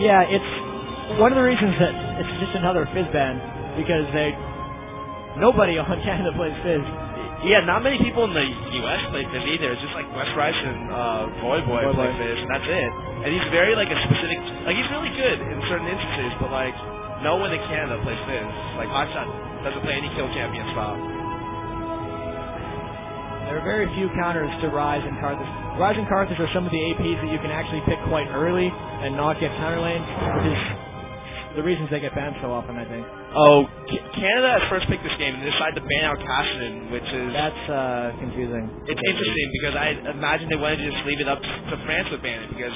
Yeah, it's one of the reasons that it's just another Fizz ban, because nobody on Canada plays Fizz. Yeah, not many people in the U.S. play Fizz either. It's just like Wes Rice and Boy play Fizz, and that's it. And he's very like a specific, like he's really good in certain instances, but like no one in Canada plays Fizz. Like Hotshot doesn't play any kill champion style. There are very few counters to Ryze and Karthus. Ryze and Karthus are some of the APs that you can actually pick quite early and not get counter lanes, which is the reasons they get banned so often, I think. Oh, Canada has first picked this game and decided to ban out Cassidy, which is... That's confusing. It's interesting because I imagine they wanted to just leave it up to France to ban it because...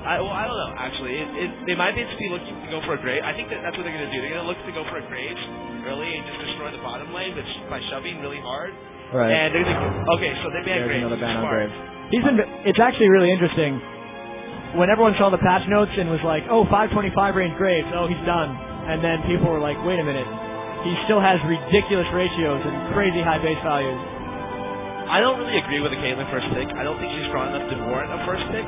I don't know, actually. They might be looking to go for a Graves. I think that's what they're going to do. They're going to look to go for a Graves early and just destroy the bottom lane by shoving really hard. Right. And they're going to... Okay, so they banned Graves. Another ban on Graves. It's actually really interesting. When everyone saw the patch notes and was like, oh, 525 range Graves, oh, he's done. And then people were like, wait a minute. He still has ridiculous ratios and crazy high base values. I don't really agree with the Caitlyn first pick. I don't think she's strong enough to warrant a first pick.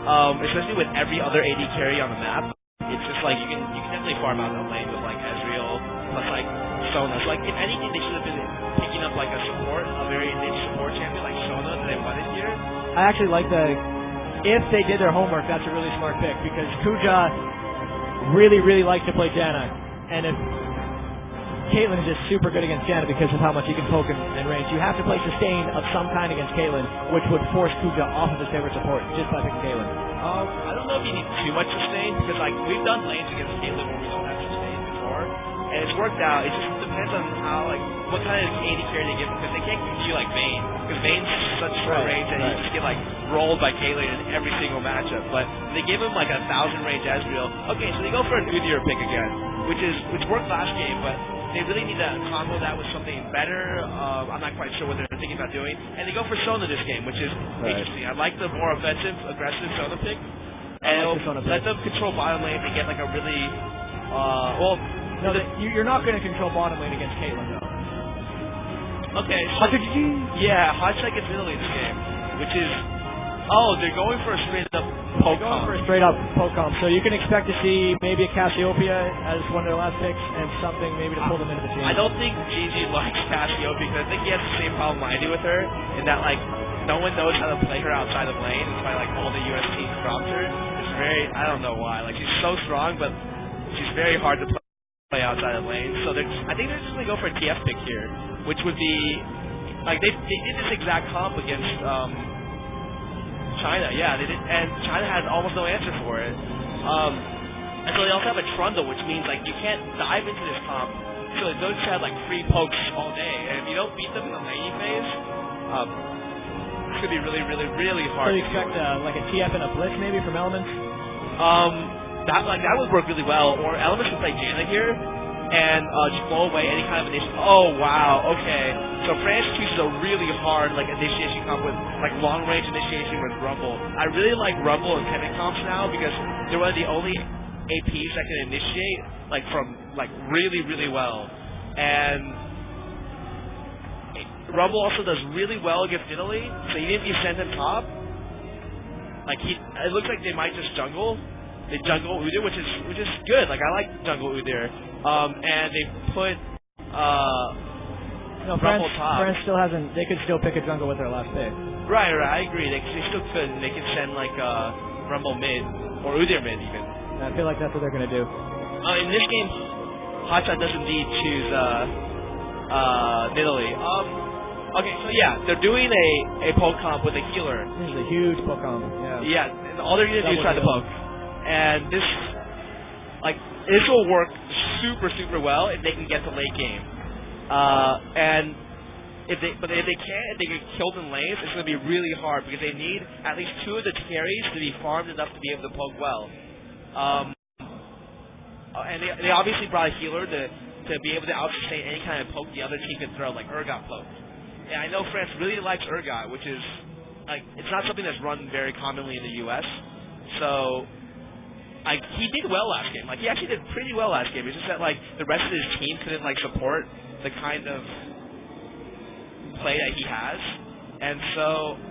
Especially with every other AD carry on the map. It's just like you can definitely farm out the lane with like Ezreal plus like Sona. So like if anything they should have been picking up like a very niche support champion like Sona that they wanted here. I actually like if they did their homework, that's a really smart pick because Kuja really likes to play Janna. And if Caitlyn is just super good against Janna because of how much he can poke and range, you have to play sustain of some kind against Caitlyn, which would force Kuja off of his favorite support just by picking Caitlyn. I don't know if you need too much sustain because like we've done lanes against Caitlyn where we don't have sustain before, and it's worked out. It just depends on how what kind of AD carry they give him because they can't give you like Vayne because Vayne's such short range and you just get like rolled by Caitlyn in every single matchup. But they give him like 1,000 range Ezreal. Okay, so they go for an Udyr pick again, which worked last game, but they really need to combo that with something better. I'm not quite sure what they're thinking about doing. And they go for Sona this game, which is interesting. I like the more offensive, aggressive Sona pick. And let them control bottom lane and get like a really... you're not going to control bottom lane against Caitlyn, though. Okay. So, yeah, Hotshot gets Italy this game, which is... Oh, they're going for a straight-up poke comp. So you can expect to see maybe a Cassiopeia as one of their last picks and something maybe to pull them into the team. I don't think GG likes Cassiopeia because I think he has the same problem I do with her in that, like, no one knows how to play her outside of lane. It's why, like, all the US teams dropped her. It's very... I don't know why. Like, she's so strong, but she's very hard to play outside of lane. So I think they're just going to go for a TF pick here, which would be... Like, they did this exact comp against... China, yeah, they did, and China had almost no answer for it. And so they also have a Trundle, which means like you can't dive into this comp. So they just have like free pokes all day, and if you don't beat them in the laning phase, it's gonna be really hard. So you expect like a TF and a Blitz maybe from Elements? That would work really well. Or Elements would play Janna here, and just blow away any kind of initiation. Oh wow, okay. So France chooses a really hard like initiation comp with like long range initiation with Rumble. I really like Rumble and Kennen comps now because they're one of the only APs that can initiate like from like really well. And Rumble also does really well against Italy. So even if you send him top, like it looks like they might just jungle. They jungle Udyr, which is good. Like I like jungle Udyr. And they put no, France still hasn't. They could still pick a jungle with their last pick. Right. I agree. They still could. They could send like Rumble mid or Udyr mid even. I feel like that's what they're gonna do. In this game, Hotshot does indeed choose Italy. Okay, so yeah, they're doing a poke comp with a healer. This is a huge poke comp. Yeah. And all they're gonna do is try to poke, and this will work super well if they can get to late game. And if they can't, if they get killed in lanes, it's going to be really hard because they need at least 2 of the carries to be farmed enough to be able to poke well. And they obviously brought a healer to be able to out-sustain any kind of poke the other team can throw, like Urgot poke. And I know France really likes Urgot, which is like it's not something that's run very commonly in the U.S. So. He did well last game. Like he actually did pretty well last game. It's just that like the rest of his team couldn't like support the kind of play that he has, and so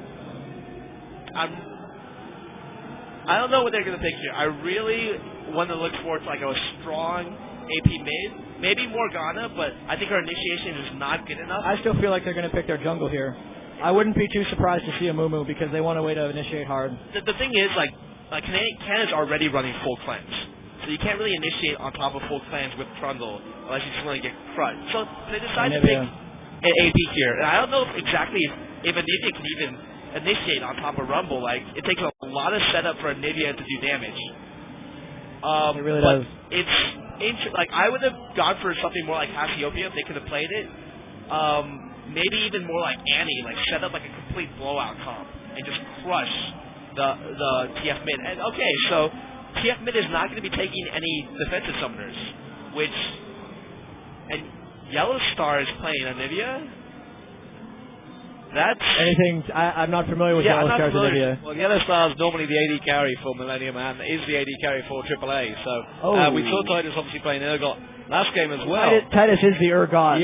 I don't know what they're going to pick here. I really want to look forward to like a strong AP mid, maybe Morgana, but I think her initiation is not good enough. I still feel like they're going to pick their jungle here. I wouldn't be too surprised to see a Mumu because they want a way to initiate hard. The thing is, like Canada's already running full cleanse, so you can't really initiate on top of full cleanse with Trundle unless you just want to get crushed. So they decide to pick an AP here, and I don't know exactly if Anivia can even initiate on top of Rumble. Like, it takes a lot of setup for Anivia to do damage. It really does. It's like, I would have gone for something more like Cassiopeia if they could have played it. Maybe even more like Annie, like set up like a complete blowout comp and just crush the TF mid. And okay, so TF mid is not going to be taking any defensive summoners, and Yellow Star is playing Anivia. That's anything. I'm not familiar with Yellow Star's Anivia. Well, Yellow Star's normally the AD carry for Millennium and is the AD carry for AAA. So we saw Titus obviously playing Urgot last game as well. Titus is the Urgot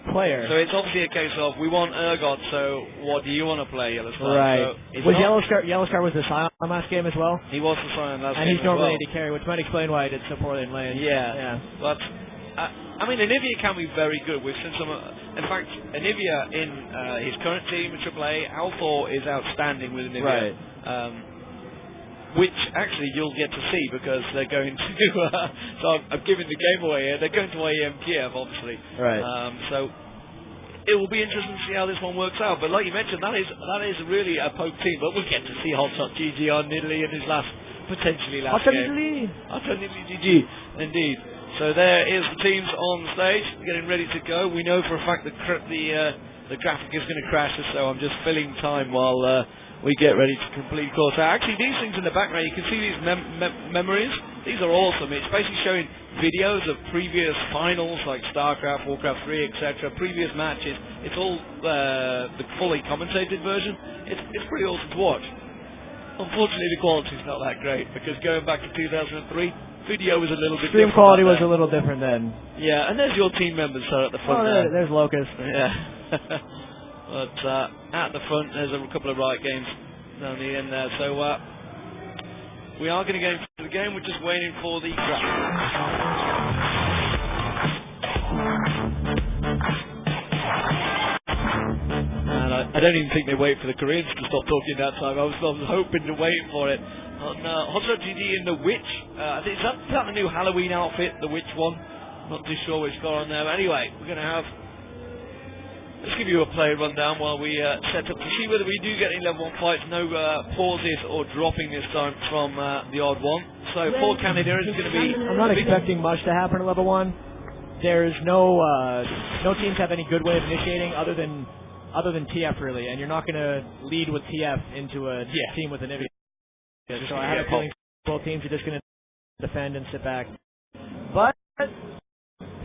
player. So it's obviously a case of we want Urgot, so what do you want to play, Yellow Star? Right. So was Yellow Star was the Scion last game as well? He was the Scion last game and he's normally AD carry, which might explain why he did so poorly in lane. Yeah. But I mean, Anivia can be very good. We've seen some. In fact, Anivia in his current team in AAA, Althor is outstanding with Anivia. Right. Which actually you'll get to see because they're going to. So I'm giving the game away here. They're going to AM Kiev, obviously. Right. So it will be interesting to see how this one works out. But like you mentioned, that is really a poke team. But we'll get to see Hotshot GG on Nidalee in his potentially last game. Hotshot Nidalee GG, indeed. So there is the teams on stage, getting ready to go. We know for a fact that the graphic is going to crash us, so I'm just filling time while we get ready to complete course. Actually, these things in the background, you can see these memories. These are awesome. It's basically showing videos of previous finals, like StarCraft, Warcraft 3, etc., previous matches. It's all the fully commentated version. It's pretty awesome to watch. Unfortunately, the quality's not that great, because going back to 2003, video was a little bit different. Stream quality was a little different then. Yeah, and there's your team members at the front there. There's Locust. Yeah. But at the front, there's a couple of Riot games down the end there. So we are going to go into the game. We're just waiting for the And I don't even think they wait for the Koreans to stop talking that time. I was hoping to wait for it. On Hotshot GG in the Witch. I think is that the new Halloween outfit, the Witch one? Not too sure which got on there. But anyway, we're going to have. Let's give you a play rundown while we set up to see whether we do get any level 1 fights. No pauses or dropping this time from the odd one. So for Canada, it's going to be. I'm not expecting much to happen at level 1. There's no teams have any good way of initiating other than TF really, and you're not going to lead with TF into a team with Anivia. So I have a feeling both teams are just going to defend and sit back. But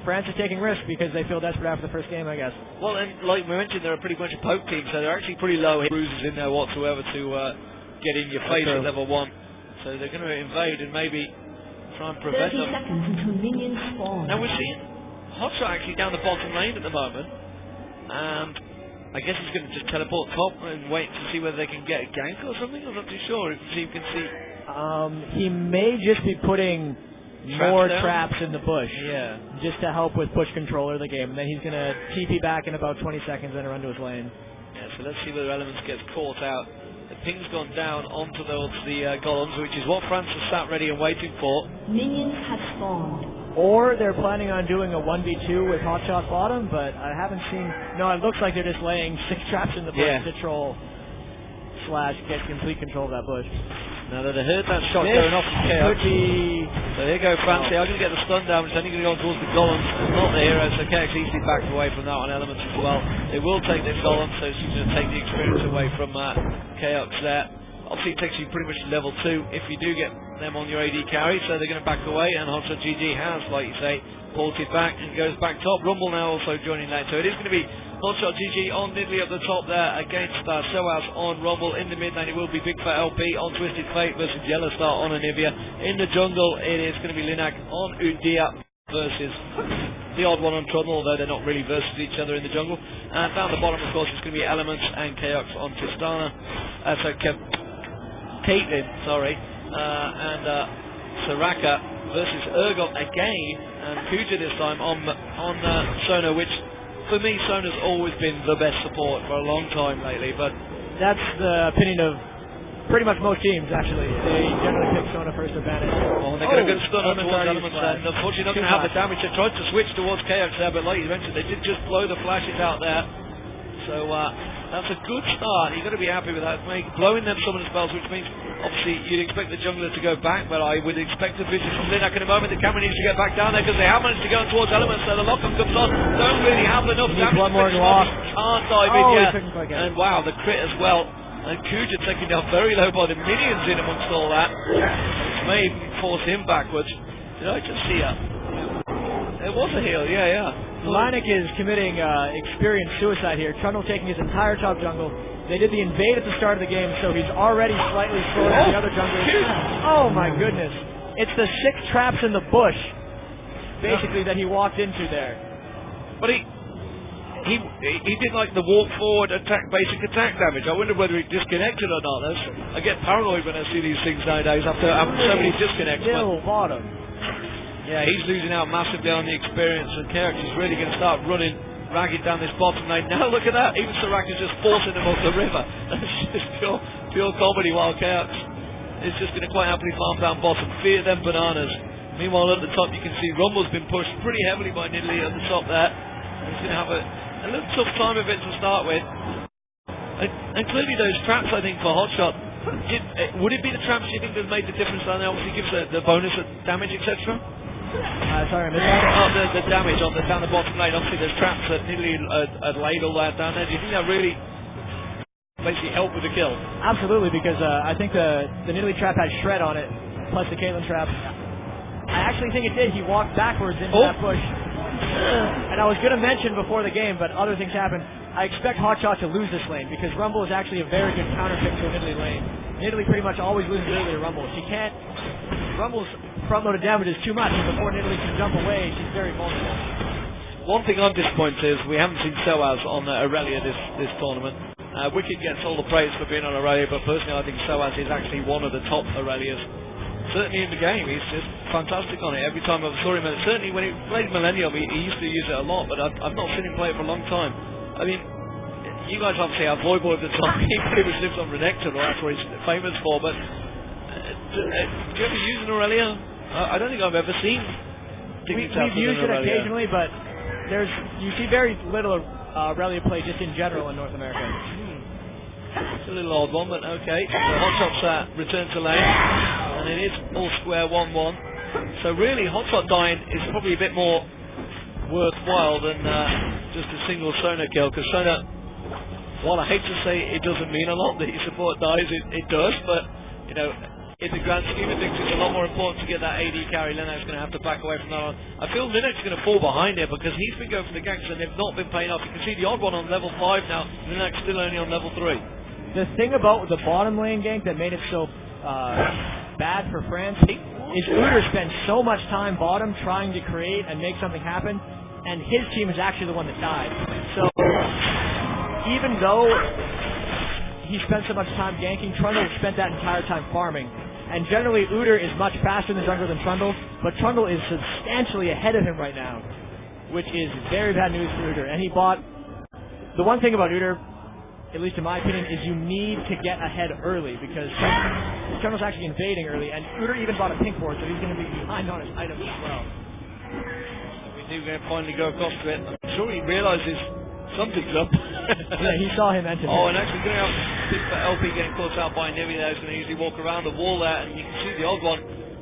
France is taking risks because they feel desperate after the first game, I guess. Well, and like we mentioned, they're a pretty much a poke team, so they're actually pretty low bruises in there whatsoever to get in your face at level 1. So they're going to invade and maybe try and prevent them. 30 seconds until minions spawn. Now we're seeing Hotshot actually down the bottom lane at the moment, and I guess he's going to just teleport top and wait to see whether they can get a gank or something. I'm not too sure if you can see. He may just be putting more traps in the bush. Yeah. Just to help with push control of the game. And then he's going to TP back in about 20 seconds and run to his lane. Yeah, so let's see whether Elements gets caught out. The ping's gone down onto the golems, which is what France has sat ready and waiting for. Minions have spawned. Or they're planning on doing a 1v2 with Hotshot bottom, but I haven't seen. No, it looks like they're just laying 6 traps in the bush to troll / get complete control of that bush. Now that I heard that shot going off from Chaos. So here go France. They are going to get the stun down, which is only going to go towards the golems, not the heroes. So Chaos easily backed away from that on Elements as well. They will take this golem, so she's going to take the experience away from Chaos there. Obviously, it takes you pretty much to level 2 if you do get them on your AD carry, so they're going to back away, and Hotshot GG has, like you say, ported back and goes back top. Rumble now also joining that, so it is going to be Hotshot GG on Nidalee up the top there against Soas on Rumble. In the mid lane, it will be Big Fat LP on Twisted Fate versus Yellow Star on Anivia. In the jungle, it is going to be Linak on Udia versus the odd one on Trundle, although they're not really versus each other in the jungle. And down the bottom, of course, it's going to be Elements and Chaos on Tristana. Caitlyn, sorry, and Soraka versus Urgot again, and Kuja this time on Sona, which for me Sona's always been the best support for a long time lately, but that's the opinion of pretty much most teams, actually. They generally pick Sona first advantage. Oh, and they got a good stun on towards Elements there. Unfortunately not going to have the damage. They tried to switch towards KX there, but like you mentioned, they did just blow the flashes out there. So that's a good start. You've got to be happy with that. Blowing them summon spells, which means obviously you'd expect the jungler to go back, but I would expect a visit from Linak in a moment. The camera needs to get back down there because they have managed to go towards Elements, so the lock-on comes on. Don't really have enough damage. One more lock. Can't dive in yet. And wow, the crit as well. And Kuja taking down very low by the minions in amongst all that. It may even force him backwards. Did I just see her? It was a heal, yeah. Linak is committing experienced suicide here. Trundle taking his entire top jungle. They did the invade at the start of the game, so he's already slightly slower than the other junglers. Oh my goodness. It's the 6 traps in the bush, basically, that he walked into there. But he did like the walk forward attack, basic attack damage. I wonder whether he disconnected or not. I get paranoid when I see these things nowadays after having so many disconnects. Bottom. Yeah, he's losing out massively on the experience, and Kerix is really going to start running ragged down this bottom lane. Now look at that, even Soraka's just forcing him off the river. That's just pure comedy, while Kerix is just going to quite happily farm down bottom. Fear them bananas. Meanwhile at the top you can see Rumble's been pushed pretty heavily by Nidalee at the top there. He's going to have a little tough time of it to start with. And clearly those traps, I think, for Hotshot, would it be the traps you think that made the difference? And obviously gives the bonus of damage, etc.? Sorry, I missed that. Oh, the damage down the bottom lane. Obviously there's traps that Nidalee had laid all that down there. Do you think that really basically helped with the kill? Absolutely, because I think the Nidalee trap had shred on it, plus the Caitlyn trap. I actually think it did. He walked backwards into that push. And I was going to mention before the game, but other things happened. I expect Hotshot to lose this lane because Rumble is actually a very good counter pick to a Nidalee lane. Nidalee pretty much always loses early to Rumble. She can't. Rumble's front-loaded damage is too much, and before Nidalee can jump away, she's very vulnerable. One thing I'm disappointed is we haven't seen Soaz on Aurelia this tournament. Wicked gets all the praise for being on Aurelia, but personally I think Soaz is actually one of the top Aurelias. Certainly in the game, he's just fantastic on it. Every time I saw him, and certainly when he played Millennium, he used to use it a lot, but I've not seen him play it for a long time. I mean, you guys obviously have Voivod at the time. He pretty much lives on Renekton, or that's what he's famous for, but do you ever use an Aurelia? I don't think I've ever seen We've used it occasionally, but you see very little Aurelia play just in general in North America. It's a little odd one, but okay. So Hotshot's return to lane, and it is all square 1-1. So really, Hotshot dying is probably a bit more worthwhile than just a single Sona kill, because Sona, while I hate to say it doesn't mean a lot that your support dies, it does, but you know, in the grand scheme of things, it's a lot more important to get that AD carry. Linux going to have to back away from that on. I feel Linux is going to fall behind here because he's been going for the ganks and they've not been paying off. You can see the odd one on level 5 now, Linux still only on level 3. The thing about the bottom lane gank that made it so bad for France is Uter spent so much time bottom trying to create and make something happen, and his team is actually the one that died. So even though he spent so much time ganking, Trundle spent that entire time farming. And generally Uter is much faster in the jungle than Trundle, but Trundle is substantially ahead of him right now, which is very bad news for Uter. And he bought... The one thing about Uter, at least in my opinion, is you need to get ahead early, because Trundle's actually invading early, and Uter even bought a pink board, so he's going to be behind on his items as well. We do finally go across to it. I'm sure he realises something's up. Yeah, he saw him enter. Oh, and actually going to have LP getting caught out by Nivi there. He's going to easily walk around the wall there, and you can see the odd one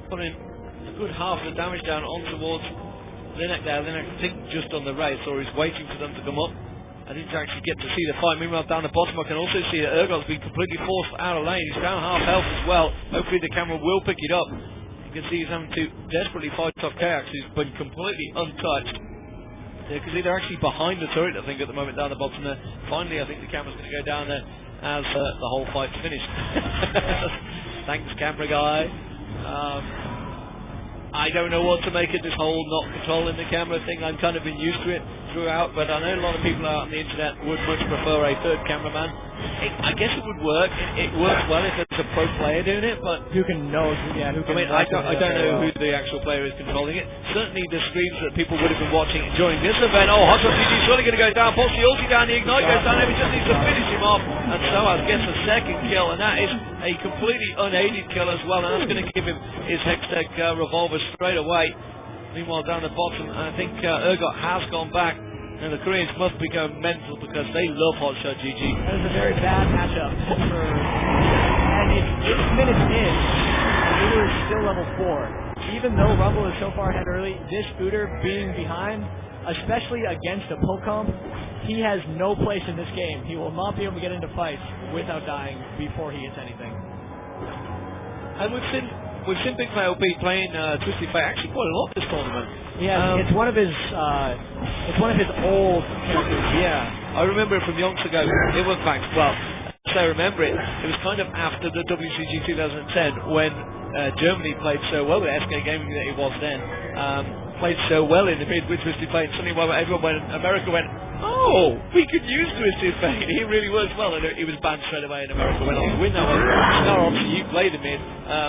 putting a good half of the damage down on towards Linek there. Linek, I think, just on the race, or he's waiting for them to come up. I didn't actually get to see the fight. Meanwhile, down the bottom, I can also see that Urgot's been completely forced out of lane. He's down half health as well. Hopefully the camera will pick it up. You can see he's having to desperately fight off Kayax, who's been completely untouched. Because they're actually behind the turret, I think, at the moment down the bottom there. Finally, I think the camera's going to go down there as the whole fight's finished. Thanks, camera guy. I don't know what to make of this whole not controlling the camera thing. I've kind of been used to it throughout, but I know a lot of people out on the internet would much prefer a third cameraman. I guess it would work. It works well if it's a pro player doing it, but who can know? Yeah, who can? I don't know who the actual player is controlling it. Certainly the streams that people would have been watching during this event. Oh, Hot Shot GG surely going to go down. Pulls the ulti down. The ignite goes down. He just needs to finish him off, and Soaz gets a second kill, and that is a completely unaided kill as well, and that's going to give him his Hextech revolver straight away. Meanwhile, down the bottom, I think Urgot has gone back, and the Koreans must be going mental because they love Hot Shot GG. That is a very bad matchup for, and it's 8 minutes in, Uter is still level 4. Even though Rumble is so far ahead early, this Uter being behind, especially against a Pocomp, he has no place in this game. He will not be able to get into fights without dying before he hits anything. And we've seen Big Fat LP playing Twisted Fate actually quite a lot this tournament. Yeah, it's one of his old characters. Yeah, I remember it from yonks ago. It was back, well, as I remember it, it was kind of after the WCG 2010 when Germany played so well with SK Gaming that it was then. Played so well in the mid with Twisted Fate, and suddenly America went, oh, we could use Twisted Fate. He really works well, and he was banned straight away, and America went on to win that one. Now, obviously, you play the mid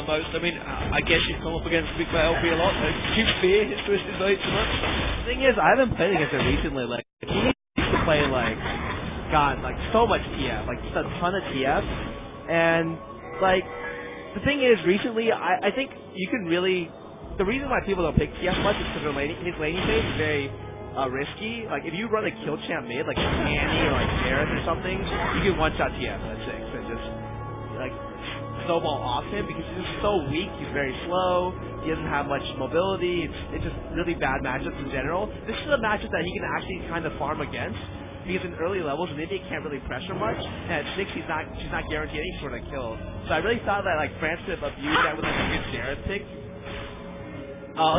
most. I mean, I guess you've come up against Big Fat LP a lot. Do you fear his Twisted Fate so much? The thing is, I haven't played against it recently. Like, he used to play, so much TF, just a ton of TF. And, the thing is, recently, I think you can really... The reason why people don't pick TF much is because his laning phase is very risky. Like, if you run a kill champ mid, like Annie or Gareth or something, you can one-shot TF at 6 and just, snowball off him because he's just so weak. He's very slow. He doesn't have much mobility. It's just really bad matchups in general. This is a matchup that he can actually kind of farm against because in early levels, Nvidia can't really pressure much. And at 6, she's not guaranteed any sort of kill. So I really thought that, France could have abused that with a good Gareth pick. Not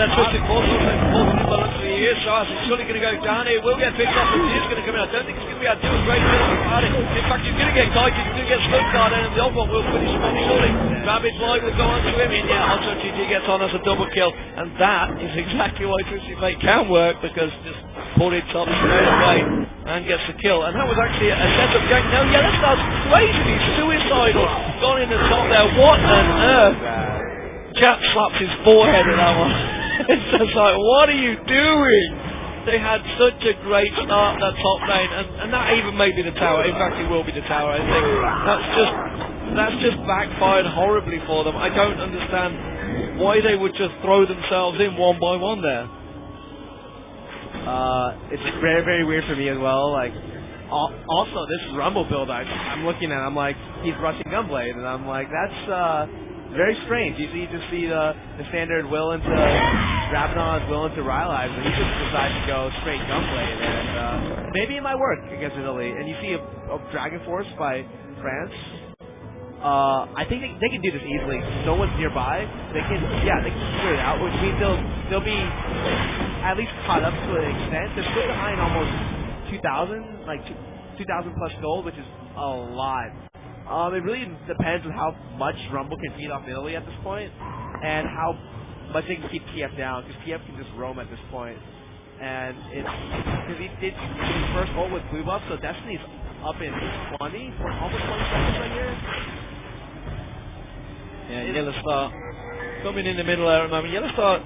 that Twisted Force, he is. Soaz is surely going to go down here. Will get picked up, but he is going to come in. I don't think he's going to be able to do a great deal about it. In fact, he's going to get kited, he's going to get stuck guard, and the other one will finish him off surely. Rabbit Boy will go on to him, and yeah, Hot Shot GG gets on as a double kill, and that is exactly why Twisted Fate can work, because just pulled it top straight away and gets the kill. And that was actually a setup gang. No, Yellowstar's crazy, suicidal. Gone in the top there. What on earth? Chap slaps his forehead at that one. It's just like, what are you doing? They had such a great start that top lane, and that even may be the tower. In fact, it will be the tower, I think. That's just backfired horribly for them. I don't understand why they would just throw themselves in one by one there. It's very, very weird for me as well. Also, this Rumble build I'm looking at, I'm like, he's rushing Gunblade, and I'm like, that's very strange. Usually you just see the standard will into Rabadon's, will into Rylai's, and he just decides to go straight Gunblade, and maybe it might work against Italy. And you see a Dragon Force by France. I think they can do this easily. No one's nearby. They can figure it out, which means they'll be at least caught up to an extent. They're still behind almost 2,000, 2,000 plus gold, which is a lot. It really depends on how much Rumble can feed off Italy at this point, and how much they can keep TF down, because TF can just roam at this point. And because he did his first ult with blue buff, so Destiny's up in almost 20 seconds right here. Yeah, Yellowstar coming in the middle there at the moment. Yellowstar,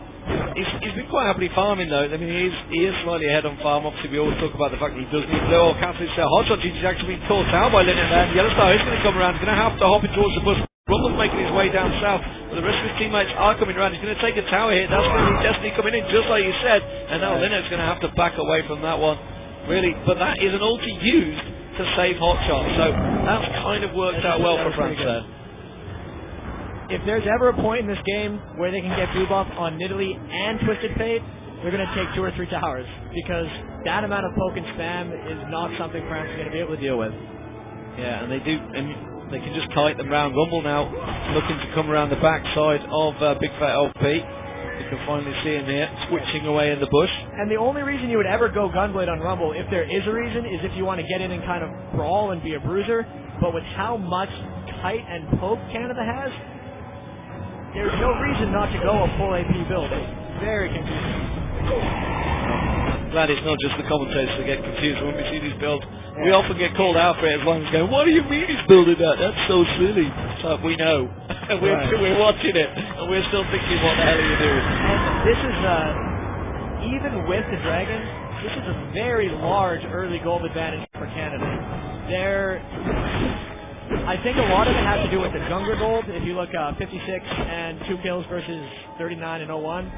he's been quite happily farming though. I mean, he is slightly ahead on farm. Obviously, we always talk about the fact that he does need low or cancel his Hot Shot GG is actually being caught out by Linnet there. Yellowstar is going to come around. He's going to have to hop in towards the bus. Rumble's making his way down south, but the rest of his teammates are coming around. He's going to take a tower hit. That's going to be Destiny coming in, just like you said. And now Linnet's going to have to back away from that one. Really, but that is an ulti used to save Hot Shot. So that's kind of worked out well for France there. If there's ever a point in this game where they can get blue buff on Nidalee and Twisted Fate, they're going to take 2 or 3 towers, because that amount of poke and spam is not something France is going to be able to deal with. Yeah, and they do, and they can just kite them round. Rumble now looking to come around the backside of Big Fat LP. You can finally see him here, switching away in the bush. And the only reason you would ever go Gunblade on Rumble, if there is a reason, is if you want to get in and kind of brawl and be a bruiser. But with how much kite and poke Canada has, there's no reason not to go a full AP build. It's very confusing. I'm glad it's not just the commentators that get confused when we see these builds. We often get called out for it. Everyone's going, "What do you mean he's building that? That's so silly." It's like, we know. We're watching it, and we're still thinking, what the hell are you doing? And this is, even with the Dragon, this is a very large early gold advantage for Canada. I think a lot of it has to do with the jungler gold. If you look 56 and 2 kills versus 39 and 01,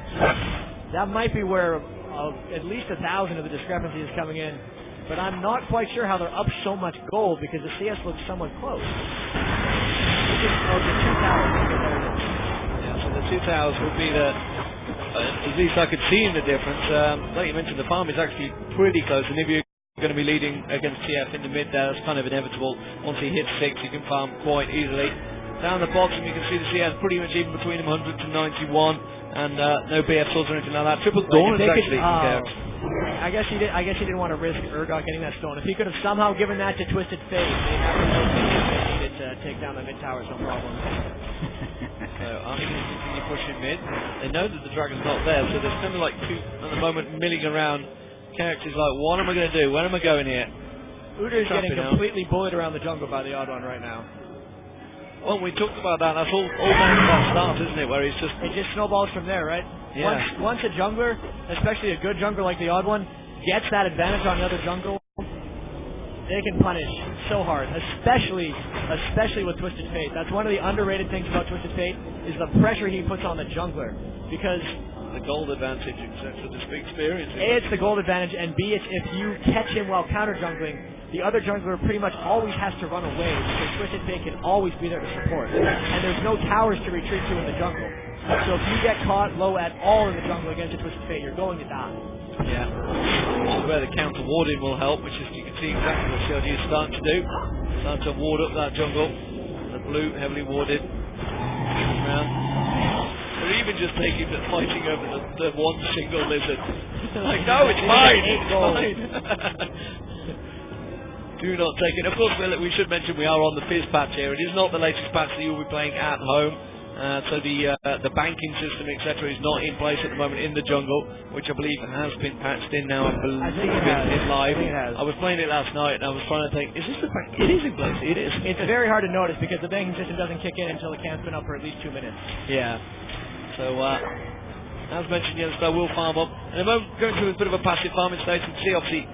that might be where at least 1,000 of the discrepancy is coming in. But I'm not quite sure how they're up so much gold because the CS looks somewhat close. The 2 towers. Yeah, so the 2 towers would be the, at least I could see in the difference. Like you mentioned, the farm is actually pretty close, and if you're going to be leading against TF in the mid there, that's kind of inevitable. Once he hits 6, you can farm quite easily. Down the bottom, you can see the CS pretty much even between him, 100 to 91, and no BF swords or anything like that. Triple Dawn is actually. I guess he didn't want to risk Urgot getting that stone. If he could have somehow given that to Twisted Fate, they'd have to needed to take down the mid towers, no problem. So I'm going to continue pushing mid. They know that the dragon's not there, so there's kind of like 2 at the moment milling around. Characters like, what am I going to do? Where am I going here? Uda is getting completely bullied around the jungle by the odd one right now. Well, we talked about that. That's all down to that start, isn't it? Where it just snowballs from there, right? Yeah. Once a jungler, especially a good jungler like the odd one, gets that advantage on the other jungle, they can punish so hard, especially with Twisted Fate. That's one of the underrated things about Twisted Fate is the pressure he puts on the jungler, because the gold advantage, etc. Just the experience. A, it's the gold advantage, and B, it's if you catch him while counter jungling, the other jungler pretty much always has to run away because Twisted Fate can always be there to support, and there's no towers to retreat to in the jungle. So if you get caught low at all in the jungle against a Twisted Fate, you're going to die. Yeah. Which is where the counter warding will help, which is you can see exactly what CLG is starting to do. Starting to ward up that jungle. The blue heavily warded. Around. They're even just fighting over the one single lizard. Like, no, it's mine. It's mine. Do not take it. Of course, we should mention we are on the Fizz patch here. It is not the latest patch that you'll be playing at home. So the banking system, etc., is not in place at the moment in the jungle, which I believe has been patched in now. I believe it's live. I was playing it last night and I was trying to think, is this the bank? It is in place. It is. It's very hard to notice because the banking system doesn't kick in until the camp's been up for at least 2 minutes. Yeah. So as mentioned, Yellowstar will farm up. And I'm going through a bit of a passive farming stage. You can see obviously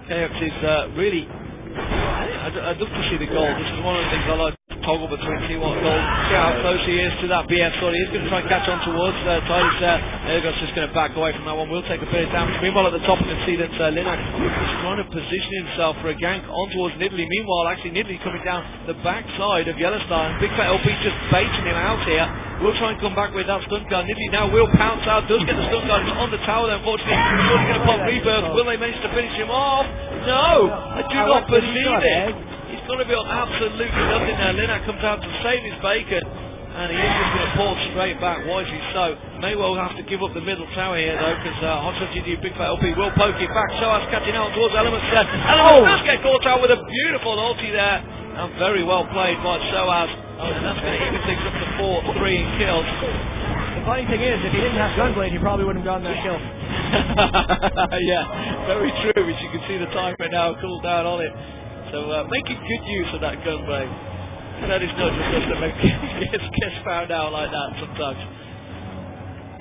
KX is really. I'd love to see the gold. This is one of the things I like to toggle between, see what gold, see how close he is to that BF sword. He's going to try and catch on towards Tidy's there. Ergot's just going to back away from that one. We'll take a bit of damage. Meanwhile, at the top, you can see that Linak is trying to position himself for a gank on towards Nidalee. Meanwhile, actually, Nidalee coming down the backside of Yellowstar, and Big Fat LP just baiting him out here. We'll try and come back with that stun guard. Nidalee now will pounce out, does get the stun guard. It's on the tower, then, unfortunately. He's only going to pop rebirth. Will they manage to finish him off? No! I do not believe it! He's going to be on absolutely nothing now. Linak comes out to save his bacon, and he is just going to pull straight back. Wisely so. May well have to give up the middle tower here, though, because Hotshot GG Big Fat LP will poke it back. Soaz catching out towards Elements there. Elements does get caught out with a beautiful ulti there, and very well played by Soaz. And that's going to even things up to 4-3 in kills. The funny thing is, if he didn't have Gunblade, he probably wouldn't have gotten that kill. Yeah, very true. As you can see, the timer now cooled down on it. So making good use of that Gunblade. That is not just us that gets found out like that sometimes.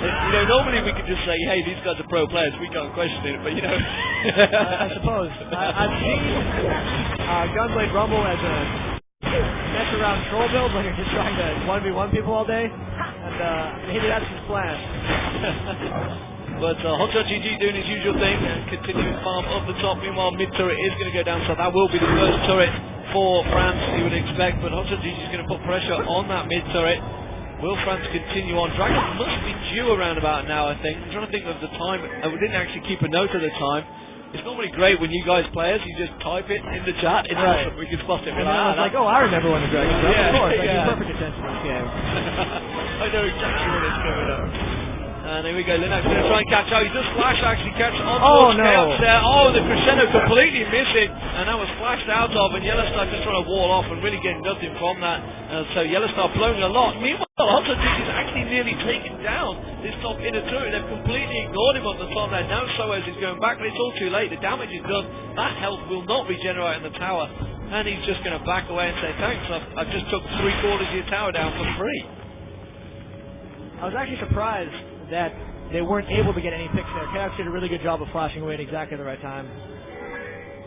You know, normally we could just say, hey, these guys are pro players, we can't question it, but you know. I suppose. I've seen Gunblade Rumble as a mess around troll build when you're just trying to 1v1 people all day, and maybe that's his plan. But Hotshot GG doing his usual thing and continuing farm up the top. Meanwhile, mid turret is going to go down, so that will be the first turret for France, you would expect. But Hotshot GG is going to put pressure on that mid turret. Will France continue on? Dragon must be due around about now, I think. I'm trying to think of the time. We didn't actually keep a note of the time. It's normally great when you guys play us, you just type it in the chat, and awesome. We can spot it. And I was like, oh, I remember when the Dragon's up. Yeah, of course, I yeah. pay perfect attention to this game. I know exactly when it's coming up. And here we go, Linux going to try and catch out. He does flash actually catch on Oh, no. Chaos there. Oh, the crescendo completely missing. And that was flashed out of, and Yellowstar just trying to wall off and really getting nothing from that. So Yellowstar blowing a lot. Meanwhile, Hot Shot GG is actually nearly taken down this top inner turret. They've completely ignored him on the top there. Now Soaz is going back, but it's all too late. The damage is done. That health will not regenerate in the tower. And he's just going to back away and say, thanks, I've just took 3/4 of your tower down for free. I was actually surprised that they weren't able to get any picks there. Chaos did a really good job of flashing away at exactly the right time.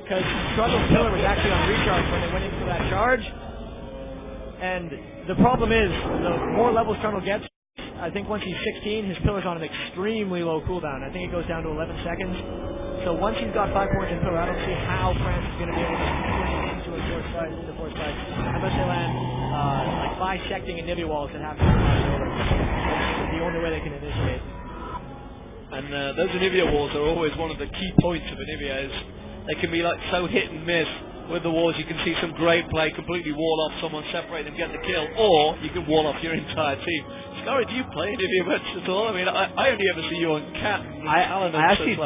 Because Struggle's pillar was actually on recharge when they went into that charge. And the problem is, the more levels Struggle gets, I think once he's 16, his pillar's on an extremely low cooldown. I think it goes down to 11 seconds. So once he's got 5 points in pillar, I don't see how France is going to be able to into a force fight, unless they land like bisecting inhibitor walls that have to be the only way they can initiate. And those inhibitor walls are always one of the key points of inhibitors. They can be like so hit and miss with the walls. You can see some great play, completely wall off someone, separate them, get the kill, or you can wall off your entire team. Scary, do you play inhibitor matches at all? I mean, I only ever see you on Cat. I actually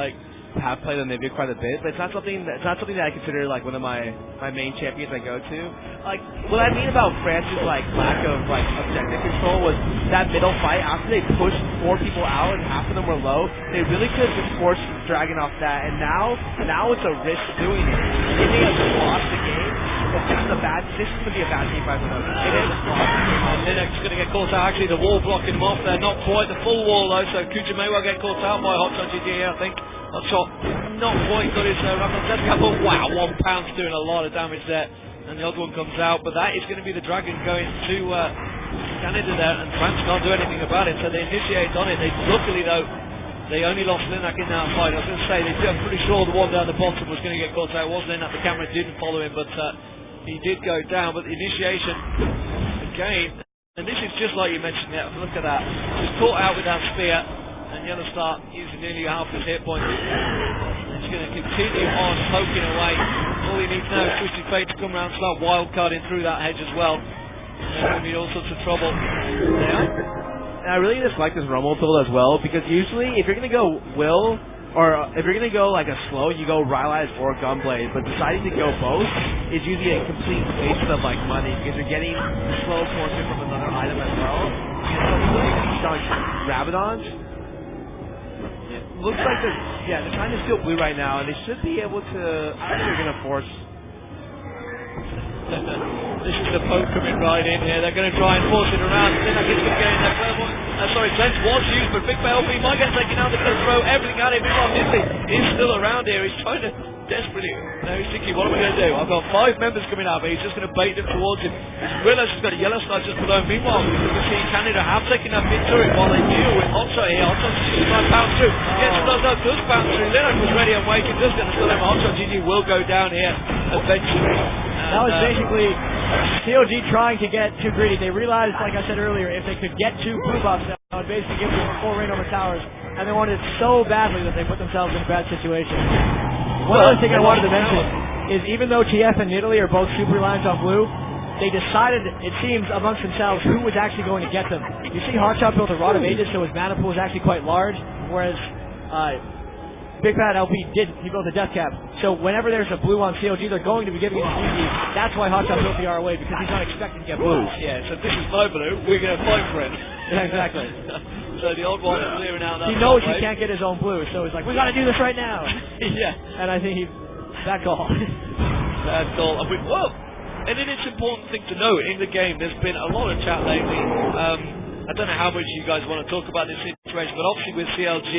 have played on Nivea quite a bit, but it's not something that I consider like one of my main champions I go to. Like what I mean about France's like lack of like objective control was that middle fight after they pushed 4 people out and half of them were low, they really could have just forced Dragon off that, and now it's a risk doing it. They may have just lost the game. This is going to be a bad team fight for them. It is. Linux is going to get caught out. Actually, the wall blocking him off there. Not quite the full wall though, so Kuja may well get caught out by Hot Shot GG, I think. Hot Shot not quite got his Ragnar death cap, but wow, 1 pound's doing a lot of damage there. And the other one comes out, but that is going to be the Dragon going to Canada there, and France can't do anything about it, so they initiate on it. Luckily though, they only lost Linak in that fight. I was going to say, I'm pretty sure the one down the bottom was going to get caught out. It wasn't enough. The camera didn't follow him, but he did go down. But the initiation again, and this is just like you mentioned there. Look at that. Just caught out with that spear, and Yellowstar using nearly half his hit points. He's going to continue on poking away. All he needs now is Twisted Fate to come around and start wildcarding through that hedge as well. There's going to be all sorts of trouble there. And I really dislike this Rumble build as well, because usually if you're going to go Will, or if you're going to go like a slow, you go Rylai's or Gunblade, but deciding to go both is usually a complete waste of like money, because you're getting the slow portion from another item as well. And so it's really beat on Rabadons. It looks like they're trying to steal blue right now, and they should be able to, I don't think they're going to force. This is the poke coming right in here. They're going to try and force it around. Linak is going to get in there. Sense was used, but Big Bell he might get taken out. They're going to throw everything at him. Meanwhile, Nisley is still around here. He's trying to desperately. Now he's thinking, what am I going to do? I've got 5 members coming out, but he's just going to bait them towards him. He's realised he's got a Yellowstar just below him. Meanwhile, you can see Canada have taken that mid turret while they deal with Hotshot here. Hotshot GG trying to bounce through. Yes, does bounce through. Linak was ready and waiting. Just going to still him. Hotshot GG will go down here eventually. That was basically CLG trying to get too greedy. They realized, like I said earlier, if they could get 2 blue buffs, that would basically give them full reign over towers. And they wanted it so badly that they put themselves in a bad situation. One other thing I wanted to mention is even though TF and Italy are both super reliant on blue, they decided, it seems, amongst themselves who was actually going to get them. You see Hotshot built a Rod of Ages, so his mana pool was actually quite large, whereas Big Bad LP didn't. He built a death cap. So whenever there's a blue on CLG, they're going to be giving it to CLG. That's why Hotshot built the ROA, because he's not expecting to get blues. Yeah, so this is my blue. We're going to fight for it. Yeah, exactly. So the old one is clearing out that. He knows he can't get his own blue, so he's like, we got to do this right now. Yeah. And I think that call. That call. Well, and then it's an important thing to know in the game. There's been a lot of chat lately. I don't know how much you guys want to talk about this situation, but obviously with CLG.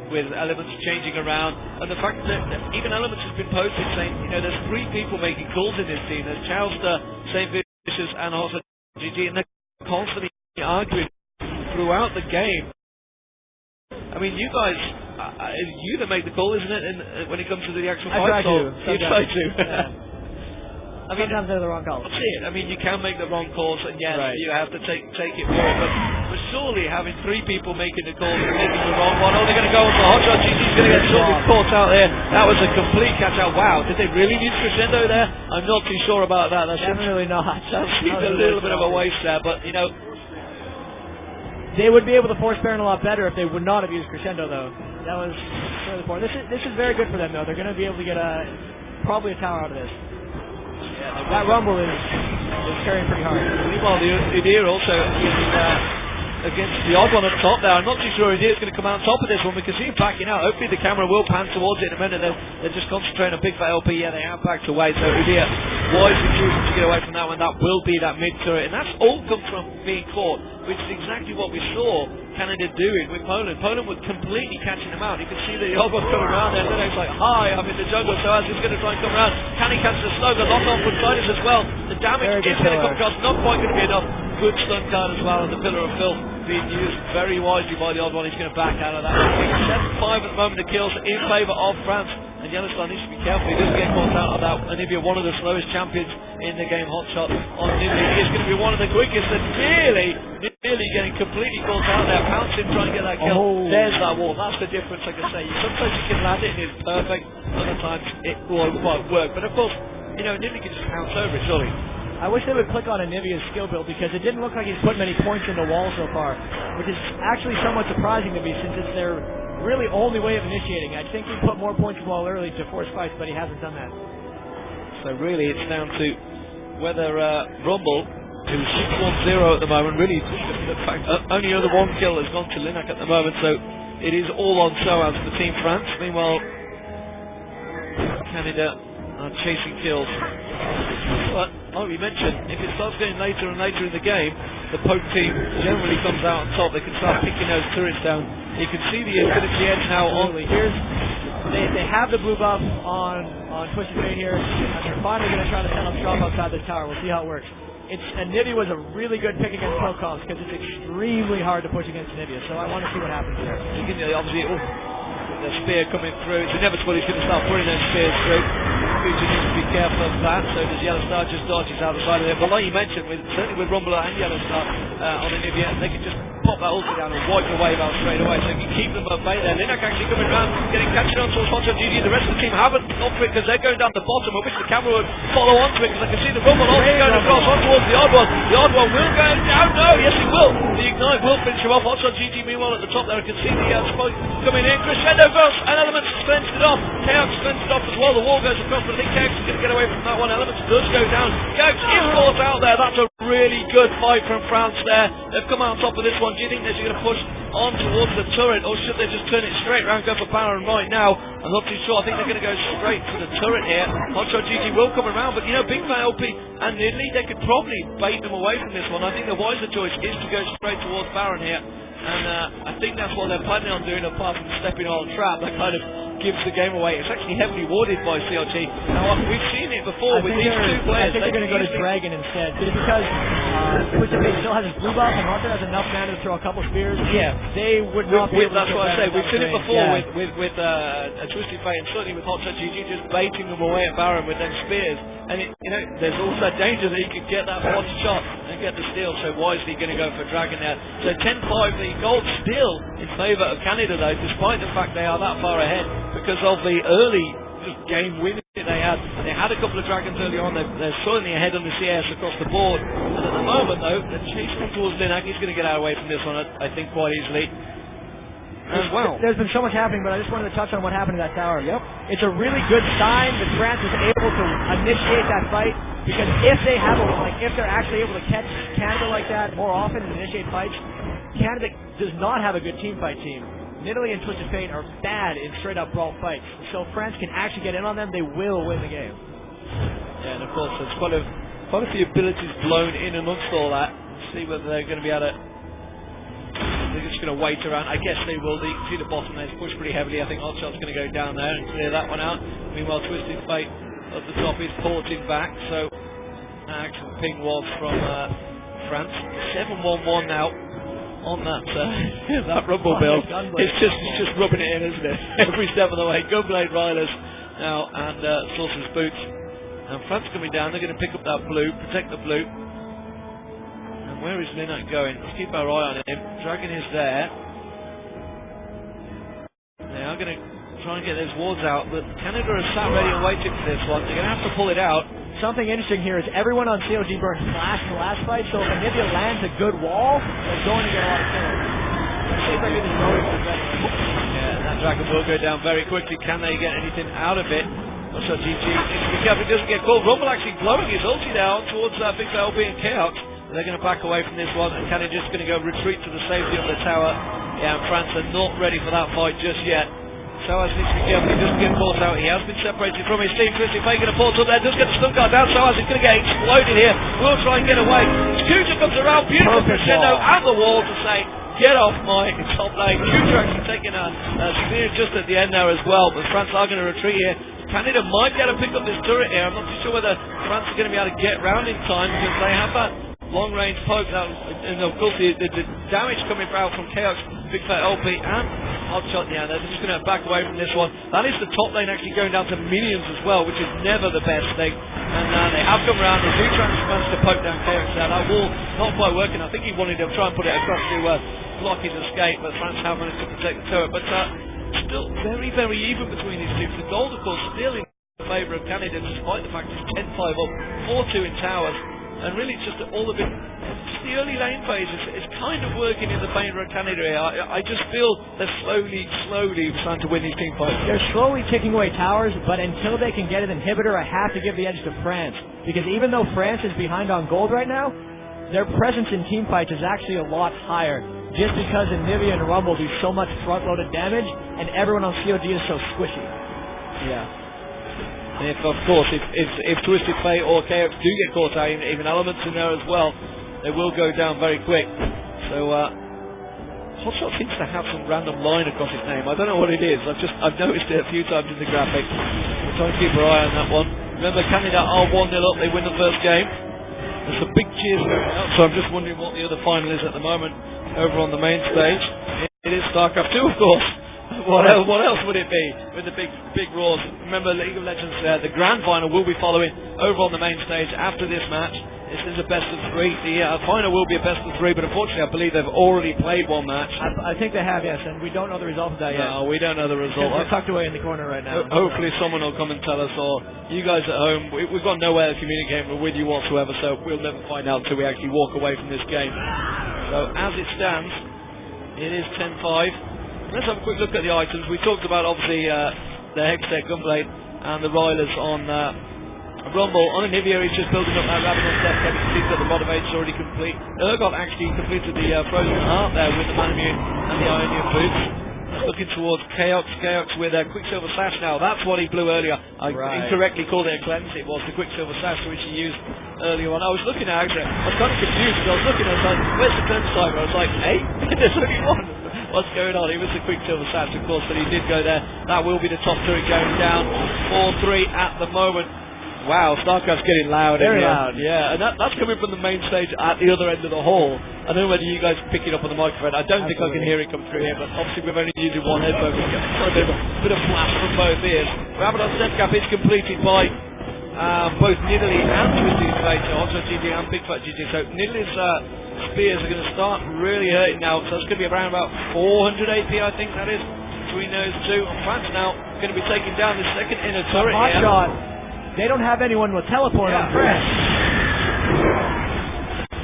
With elements changing around, and the fact that even elements has been posted saying, there's 3 people making calls in this team. There's Chowster, St. Vicious, and also GG, and they're constantly arguing throughout the game. I mean, you guys, you that make the call, isn't it? When it comes to the actual fight, you try to. Yeah. I mean, sometimes they're the wrong calls. That's it. I mean, you can make the wrong calls, and yes, you have to take it forward. But surely having 3 people making the calls and making the wrong one, they're going to go for Hotshot. GG's going to get something caught out there. That was a complete catch out. Wow, did they really need crescendo there? I'm not too sure about that. That's definitely not. That seems a little bit of a waste there, but They would be able to force Baron a lot better if they would not have used Crescendo, though. That was really poor. This is very good for them, though. They're going to be able to get probably a tower out of this. Yeah, that Rumble is carrying pretty hard. Meanwhile, the idea also is against the odd one up top there. I'm not too sure Idea's going to come out on top of this one. We can see him backing out. Hopefully the camera will pan towards it in a minute. They're just concentrating on big fat LP. Yeah, they have backed away. So Idea wisely choosing to get away from that one. That will be that mid turret. And that's all come from being caught, which is exactly what we saw Canada doing with Poland. Poland was completely catching them out. You can see the odd one coming around there. And then it's like, hi, I'm in the jungle. So as he's going to try and come around, can he catch the snow? The lock on for Siders as well. The damage is going to come across. Not quite going to be enough. Good stun card as well, and the Pillar of Filth being used very wisely by the odd one. He's going to back out of that. 7-5 at the moment, the kills in favour of France. And Yellowstone needs to be careful. He doesn't get caught out of that. And if you're one of the slowest champions in the game, Hotshot on Nibli, he is going to be one of the quickest, and nearly getting completely caught out there. Pouncing, trying to get that kill. Oh. There's that wall. That's the difference, like I say. Sometimes you can land it and it's perfect. Other times it won't work. But of course, Nibli can just pounce over it, surely. I wish they would click on Anivia's skill build, because it didn't look like he's put many points in the wall so far, which is actually somewhat surprising to me, since it's their really only way of initiating. I think he put more points in the wall early to force fights, but he hasn't done that. So really it's down to whether Rumble, who's 6-1-0 at the moment, really the fact only other one kill has gone to Linak at the moment, so it is all on Soaz for Team France. Meanwhile, Canada are chasing kills. But, like we mentioned, if it starts getting later and later in the game, the poke team generally comes out on top. They can start picking those turrets down. You can see the Infinity Edge now on. They have the blue buff on Twisted Fate here, and they're finally going to try to set up shop outside this tower. We'll see how it works. Anivia was a really good pick against Procoms, because it's extremely hard to push against Anivia, so I want to see what happens there. You can obviously, the spear coming through. It's inevitable he's going to start putting those spears through. Future needs to be careful of that. So does Yellow Star, just dodges out the side of it. But like you mentioned, certainly with Rumble and Yellow Star on Anivia, they can just pop that ulti down and wipe the wave out straight away. So you can keep them at bay there. Linak actually coming around, catching on towards Hotshot GG. The rest of the team haven't gone for it because they're going down the bottom. I wish the camera would follow on to it, because I can see the Rumble also going across on towards the odd one. The odd one will go down. No, yes it will. The Ignite will finish him off. Hotshot GG meanwhile at the top there. I can see the spike coming in. Crescendo goes, and Elements spends it off. Chaos spends it off as well. The wall goes across, but I think Chaos is going to get away from that one. Elements does go down. Chaos is caught out there. That's a really good fight from France there. They've come out on top of this one. Do you think they're going to push on towards the turret, or should they just turn it straight round, go for Baron right now? I'm not too sure. I think they're going to go straight to the turret here. Hotshot GG will come around, but Big Fat LP and Nidley, they could probably bait them away from this one. I think the wiser choice is to go straight towards Baron here, and I think that's what they're planning on doing, apart from stepping on a trap. That kind of gives the game away. It's actually heavily warded by CLG. Now, we've seen it before with these two players. I think they're going to go to Dragon instead, because Twisted Fate still has his blue buff, and Hunter has enough mana to throw a couple spears. Yeah, they would not be able to. That's what I say. We've seen it before with Twisted Fate, and certainly with Hotshot GG just baiting them away at Baron with them spears. And there's also danger that he could get that one shot and get the steal. So wisely going to go for Dragon there. So 10-5, the gold still in favour of Canada though, despite the fact they are that far ahead, because of the early game winning they had. They had a couple of dragons early on. They're certainly ahead on the CS across the board. And at the moment though, they're chasing towards Linak. He's going to get out away from this one, I think, quite easily. As well. There's been so much happening, but I just wanted to touch on what happened to that tower. Yep. It's a really good sign that France is able to initiate that fight, because if they have if they're actually able to catch Canada like that more often and initiate fights, Canada does not have a good team fight team. Italy and Twisted Fate are bad in straight up brawl fights, so if France can actually get in on them, they will win the game. Yeah, and of course there's quite a few abilities blown in amongst all that. Let's see whether they're going to be able to. They're just going to wait around. I guess they will. You can see the bottom there's pushed pretty heavily. I think Hotshot's going to go down there and clear that one out. Meanwhile, Twisted Fate at the top is porting back. So, actual ping was from France. 7-1-1 now on that that Rumble build. It's just rubbing it in, isn't it? Every step of the way. Gunblade Rilers now and Sorcerer's Boots. And France coming down. They're going to pick up that blue, protect the blue. Where is Linak going? Let's keep our eye on him. Dragon is there. They are going to try and get those wards out, but Canada are sat ready and waiting for this one. They're going to have to pull it out. something interesting here is everyone on CLG burned flash the last fight, so if Anivia lands a good wall, they're going to get a lot of kills. Let's see if I get this going for the Yeah, that dragon will go down very quickly. Can they get anything out of it? Also, GG needs to be careful he doesn't get caught. Rumble actually blowing his ulti down towards Big Fat LB and Chaos. They're going to back away from this one, and Canada just going to go retreat to the safety of the tower. Yeah, and France are not ready for that fight just yet. Soaz needs to be careful, he doesn't get caught out. He has been separated from his team. Christy Fagan a port up there, does get the stun guard down. Soaz is going to get exploded here. Will try and get away. Skuja comes around, beautiful crescendo and the wall to say, get off my top lane. Skuja actually taking a spear just at the end there as well, but France are going to retreat here. Canada might be able to pick up this turret here. I'm not too sure whether France are going to be able to get round in time because they have that long-range poke now, and of course the damage coming out from Chaos, Big Fat LP and Hotshot. Yeah, they're just going to back away from this one. That is the top lane actually going down to minions as well, which is never the best thing. And they have come around. They do try to poke down Chaos there. That wall not quite working. I think he wanted to try and put it across to block his escape, but France have managed to protect the turret. But still very, very even between these two. The gold, of course, still in favour of Canada, despite the fact it's 10-5 up, 4-2 in towers. And really, it's just all of it. Just the early lane phase is kind of working in the favour of Canada here. I just feel they're slowly starting to win these team fights. They're slowly taking away towers, but until they can get an inhibitor, I have to give the edge to France. Because even though France is behind on gold right now, their presence in team fights is actually a lot higher. Just because Anivia and Rumble do so much front-loaded damage, and everyone on CLG is so squishy. Yeah. If, of course, if Twisted Fate or KX do get caught out, even elements in there as well, they will go down very quick. So, Hotshot seems to have some random line across his name. I don't know what it is. I've noticed it a few times in the graphics. We'll try and keep our eye on that one. Remember, Canada are 1-0 up. They win the first game. There's some big cheers going out, so I'm just wondering what the other final is at the moment over on the main stage. It is StarCraft 2, of course. What else would it be with the big roars? Remember, League of Legends, the grand final will be following over on the main stage after this match. This is a best of 3. The final will be a best of 3, but unfortunately I believe they've already played one match. I think they have, yes, and we don't know the result of that yet. No, we don't know the result. We're tucked away in the corner right now. Hopefully someone will come and tell us, or you guys at home. We've got no way of communicating with you whatsoever, so we'll never find out until we actually walk away from this game. So as it stands, it is 10-5. Let's have a quick look at the items. We talked about, obviously, the Hextech Gunblade and the Rilers on Rumble. On Anivia, he's just building up that Rabadon Death. You can see that the Mod of Age is already complete. Urgot actually completed the Frozen Heart there with the Manamune and the Ionian Boots. Looking towards Chaos with a Quicksilver Sash now. That's what he blew earlier. I incorrectly called it a cleanse. It was the Quicksilver Sash which he used earlier on. I was looking at it. I was kind of confused because I was looking at it. I was like, where's the cleanse timer? I was like, hey, there's only one. What's going on? It was the Quicksilver Sash, of course, but he did go there. That will be the top turret going down. 4-3 at the moment. Wow, StarCraft's getting loud. Very loud. Yeah, and that's coming from the main stage at the other end of the hall. I don't know whether you guys pick it up on the microphone. I don't think I can hear it come through here, but obviously we're only using one headphone. We've got a bit of flash from both ears. Rabadon's Death Cap is completed by both Nidalee and Twisted Fate, so Hotshot GG and Big Fat GG. So Nidalee's spears are going to start really hurting now, so it's going to be around about 400 AP, I think that is, between those two. And France now going to be taking down the second inner turret here. Hotshot. They don't have anyone with teleport on France.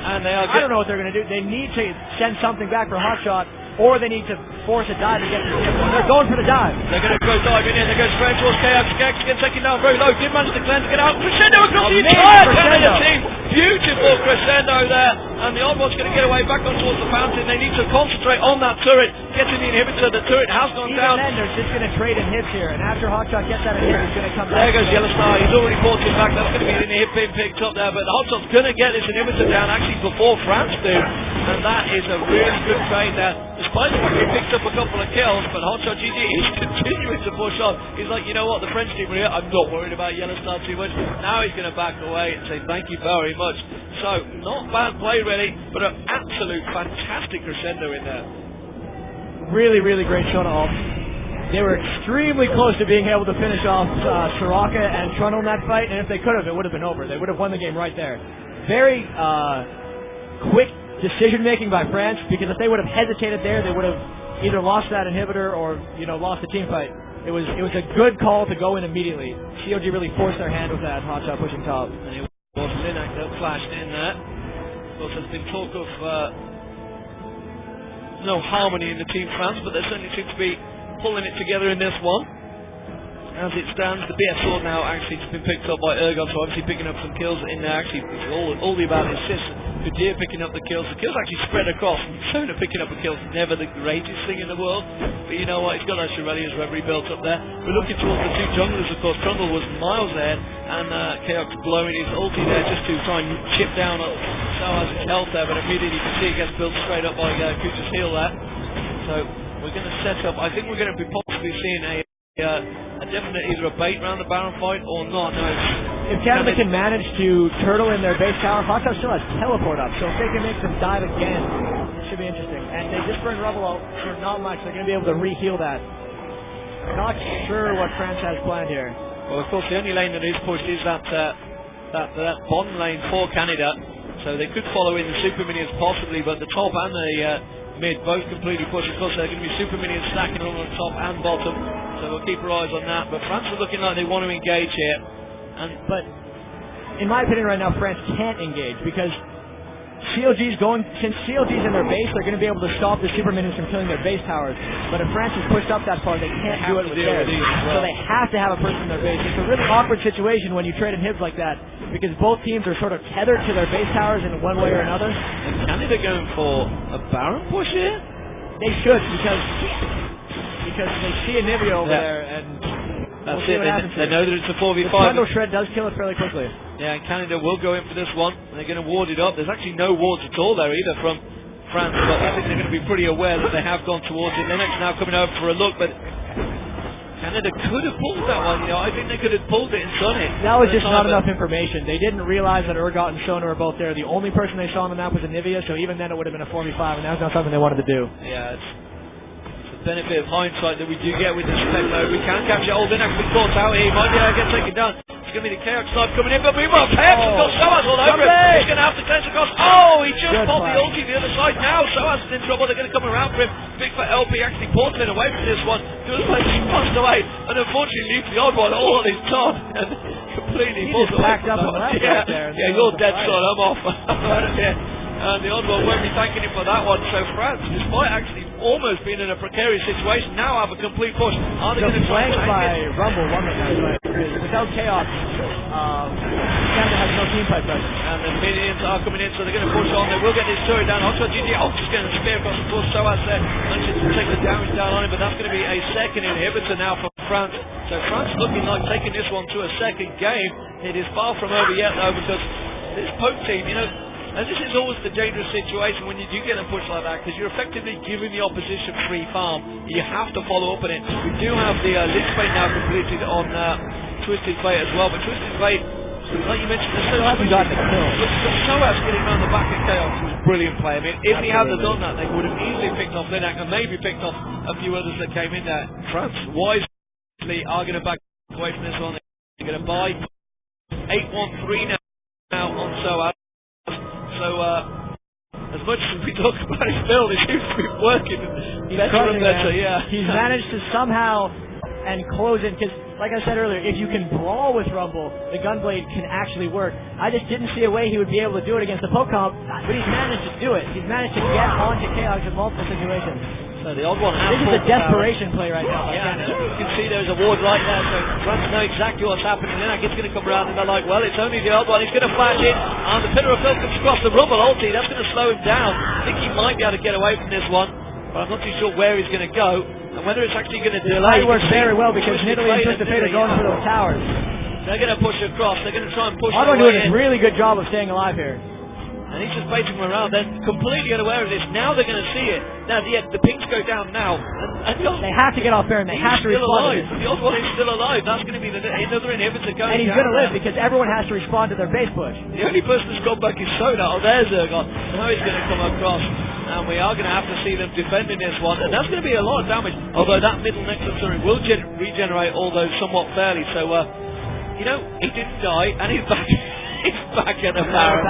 And they are. I don't know what they're going to do. They need to send something back for Hotshot, or they need to force a dive to get to the ship. They're going for the dive. They're going to go diving in. They're going straight towards KX. KX gets taken down very low. Did manage to cleanse, get out. Crescendo across the entire Canada team. Beautiful crescendo there. And the Oddbot's going to get away back on towards the fountain. They need to concentrate on that turret. Getting the inhibitor. The turret has gone down. Even then, they're just going to trade inhibs here. And after Hotshot gets that inhib, he's going to come back. There goes Yellow Star. He's already ported back. That's going to be an inhib being picked up there. But the Hotshot's going to get this inhibitor down actually before France do. And that is a really good trade there. Despite the fact he picked up a couple of kills, but Hotshot GG is continuing to push on. He's like, you know what, the French team are here. I'm not worried about Yellow Star too much. Now he's going to back away and say thank you very much. So, not bad play really, but an absolute fantastic crescendo in there. Really, really great shot off. They were extremely close to being able to finish off Soraka and Trundle in that fight, and if they could have, it would have been over. They would have won the game right there. Very quick decision-making by France, because if they would have hesitated there, they would have either lost that inhibitor or, lost the team fight. it was a good call to go in immediately. CLG really forced their hand with that hot shot pushing top. And it was Linak that flashed in there. Of course, there's been talk of no harmony in the Team France, but they certainly seem to be pulling it together in this one. As it stands, the BS sword now actually has been picked up by Ergon, so obviously picking up some kills in there. Actually, it's all about his assist. Kadir picking up the kills. The kills actually spread across. Sona picking up the kills, never the greatest thing in the world. But you know what, he's got those Shirelians reverie built up there. We're looking towards the two junglers, of course. Trundle was miles ahead, and Chaos blowing his ulti there just to try and chip down on Sawaz's health there, but immediately you can see it gets built straight up by Kuja's heal there. So we're going to set up, I think we're going to be possibly seeing a definite either a bait round the Baron fight or not. No, if Canada can manage to turtle in their base tower, Hotshot still has teleport up, so if they can make them dive again, it should be interesting. And they just burned Rubble out for not much. They're going to be able to re-heal that. Not sure what France has planned here. Well, of course, the only lane that is pushed is that bottom lane for Canada, so they could follow in the super minions possibly, but the top and the mid both completely pushed. Of course, there are going to be super minions stacking on the top and bottom, so we'll keep our eyes on that. But France are looking like they want to engage here. But in my opinion right now, France can't engage because since CLG's in their base, they're going to be able to stop the super minions from killing their base towers. But if France is pushed up that far, they can't do it with theirs. So they have to have a person in their base. It's a really awkward situation when you trade in hits like that, because both teams are sort of tethered to their base towers in one way or another. And Canada going for a Baron push here? They should, because they see a Nivea over there, and that's it. They know that it's a 4v5. The Trundle Shred does kill it fairly quickly. Yeah, and Canada will go in for this one. They're going to ward it up. There's actually no wards at all there either from France, but I think they're going to be pretty aware that they have gone towards it. Lennox now coming over for a look, but Canada could have pulled that one. You know, I think they could have pulled it and done it. That was just not enough information. They didn't realize that Urgot and Sona were both there. The only person they saw on the map was a Nivea, so even then it would have been a 4v5, and that was not something they wanted to do. Yeah, it's the benefit of hindsight that we do get with this spec though. We can capture old Linux been caught out here. He might be able to get taken down. It's going to be the Chaos snipe coming in, but meanwhile, Chaos has got Soaz all over him. He's going to have to cleanse across. Oh, he just popped the ulti the other side. Now Soaz is in trouble. They're going to come around for him. Big for LP actually portaling away from this one. Just like he passed away. And unfortunately, leaves the odd one all on his top. And completely just packed up on that right there. Yeah, you're dead, son. I'm off. And the odd one won't be thanking him for that one. So France, despite actually almost being in a precarious situation, now have a complete push. Are they going to try and by Rumble one of them? Without Chaos, Canada has no team fight presence. And the minions are coming in, so they're going to push on. They will get this turret down. Hotshot GG, just getting a spear across the course. Soaz there, managing to take the damage down on him, but that's going to be a second inhibitor now for France. So France looking like taking this one to a second game. It is far from over yet though, because this Poke team, you know, and this is always the dangerous situation when you do get a push like that, because you're effectively giving the opposition free farm. You have to follow up on it. We do have the Lich Bait now completed on Twisted Fate as well, but Twisted Fate, like you mentioned, still hasn't gotten the kill. But Soaz getting around the back of Chaos was a brilliant play. I mean, if he hadn't done that, they would have easily picked off Linak and maybe picked off a few others that came in there. France wisely are going to back away from this one. They're going to buy 8-1-3 now on Soaz. So, as much as we talk about his build, it seems to be working better and better, yeah. He's managed to somehow and close in, because, like I said earlier, if you can brawl with Rumble, the Gunblade can actually work. I just didn't see a way he would be able to do it against the Pokemon, but he's managed to do it. He's managed to get onto Chaos in multiple situations. So the odd one has this is a desperation play right now. Yeah, you can see there's a ward right there, so France know exactly what's happening. Then it's going to come around and they're like, well, it's only the odd one. He's going to flash in, and the Pillar of Filth comes across the Rumble ulti. That's going to slow him down. I think he might be able to get away from this one, but I'm not too sure where he's going to go, and whether it's actually going to delay. It works very well because Nidalee and Twisted Fate are going for those towers. They're going to push across. They're going to try and push. Oddone doing a really good job of staying alive here. And he's just baiting them around. They're completely unaware of this. Now they're going to see it. Now the pinks go down now. And they have to get off Baron. They have to respond. The odd one is still alive. That's going to be another inhibitor going. And he's going to live because everyone has to respond to their base push. The only person that's gone back is Sona. Oh, there's Ergon. Now he's going to come across. And we are going to have to see them defending this one. And that's going to be a lot of damage. Although that middle Nexus turret will regenerate all those somewhat fairly. So, you know, he didn't die. And he's back. He's back at the Baron.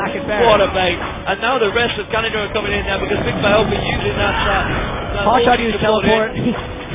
What a bait. And now the rest of Canada are coming in now because Big Bale will be using that Hotshot used teleport.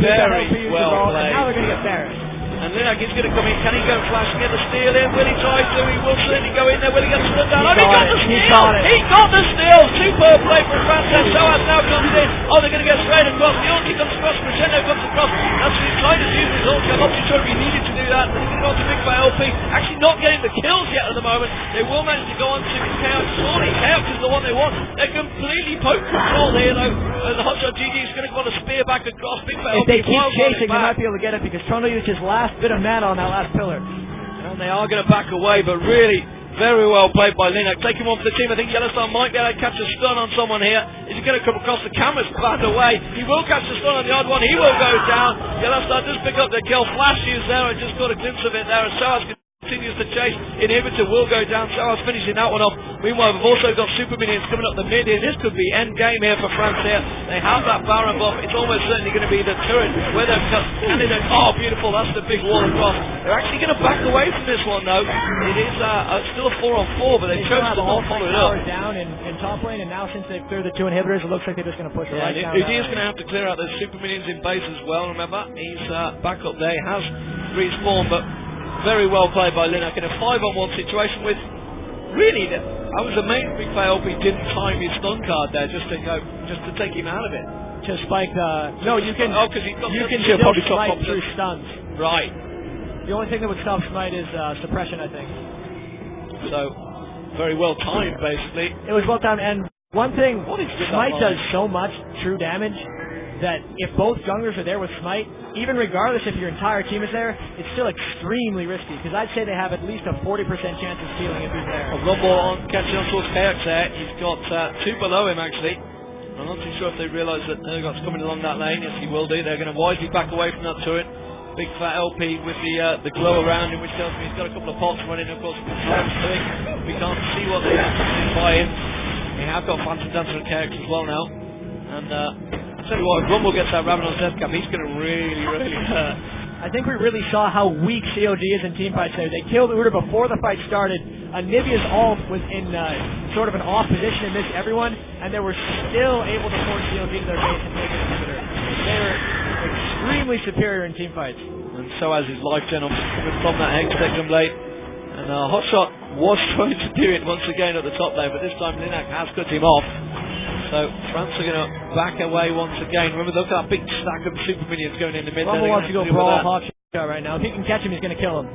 Very well played. And now they're going to get Barrett. And Linak is going to come in. Can he go flash and get the steal in? Will he try to? He will certainly go in there. Will he get the slip down? He got the steal! He got the steal! Superb play from France. Soaz now comes in. Oh, they're going to get straight across. The ulti comes across. Crescendo comes across. That's what he's trying to use his ulti. I'm not too sure if he needed to do that. But he's going to go on to Big Fat LP. Actually not getting the kills yet at the moment. They will manage to go on to Chaos. Surely Chaos is the one they want. They're completely poke control here though. The Hotshot GG is going to go on a spear back across Big Fat LP. If they keep chasing, they might be able to get it because Toronto used his last bit of mana on that last pillar. And they are going to back away, but really very well played by Linak. Take him on for the team. I think Yellowstar might be able to catch a stun on someone here. Is he going to come across the cameras? Bad away. He will catch the stun on the odd one. He will go down. Yellowstar does pick up the kill. Flash used there. I just got a glimpse of it there. Soaz continues to chase. Inhibitor will go down. Soaz finishing that one off. Meanwhile, we've also got super minions coming up the mid here. This could be end game here for France here. They have that Baron buff. It's almost certainly going to be the turret where they've got Canada. Oh, beautiful. That's the big wall across. They're actually going to back away from this one though. It is still a 4-on-4, but they chose to not follow it up. Down in top lane, and now since they've cleared the 2 inhibitors, it looks like they're just going to push it right down. Udi is going to have to clear out those super minions in base as well. Remember, he's back up there. He has respawned, but very well played by Linak in a 5-on-1 situation with really. I was amazed Big Fat LP didn't time his stun card there just to take him out of it. To spike the. No, you can. Oh, because you can still smite through stuns. Right. The only thing that would stop smite is suppression, I think. So very well timed, basically. It was well timed, and one thing, smite does so much true damage that if both junglers are there with smite, even regardless if your entire team is there, it's still extremely risky, because I'd say they have at least a 40% chance of stealing if he's there. A rumble on catching on towards Chaos there. He's got 2 below him actually. I'm not too sure if they realise that Nergot's coming along that lane. Yes, he will do. They're going to wisely back away from that turret. Big Fat LP with the glow around him, which tells me he's got a couple of pots running. Of course, we can't see what they have to do by him. We have got Phantom Dancer and Chaos as well now. And I'll tell you what, if Rumble gets that Raven on death cap, he's going to really, really hurt. I think we really saw how weak CLG is in teamfights there. They killed Udyr before the fight started. Nivea's ult was in sort of an off position and missed everyone, and they were still able to force CLG to their base and take an inhibitor. They were extremely superior in teamfights. And so has his life gen from that Hextech blade. And Hotshot was trying to do it once again at the top lane, but this time Linak has cut him off. So France are going to back away once again. Remember, look at that big stack of super minions going in the mid. Rumble wants to go brawl Hotshot right now. If he can catch him, he's going to kill him.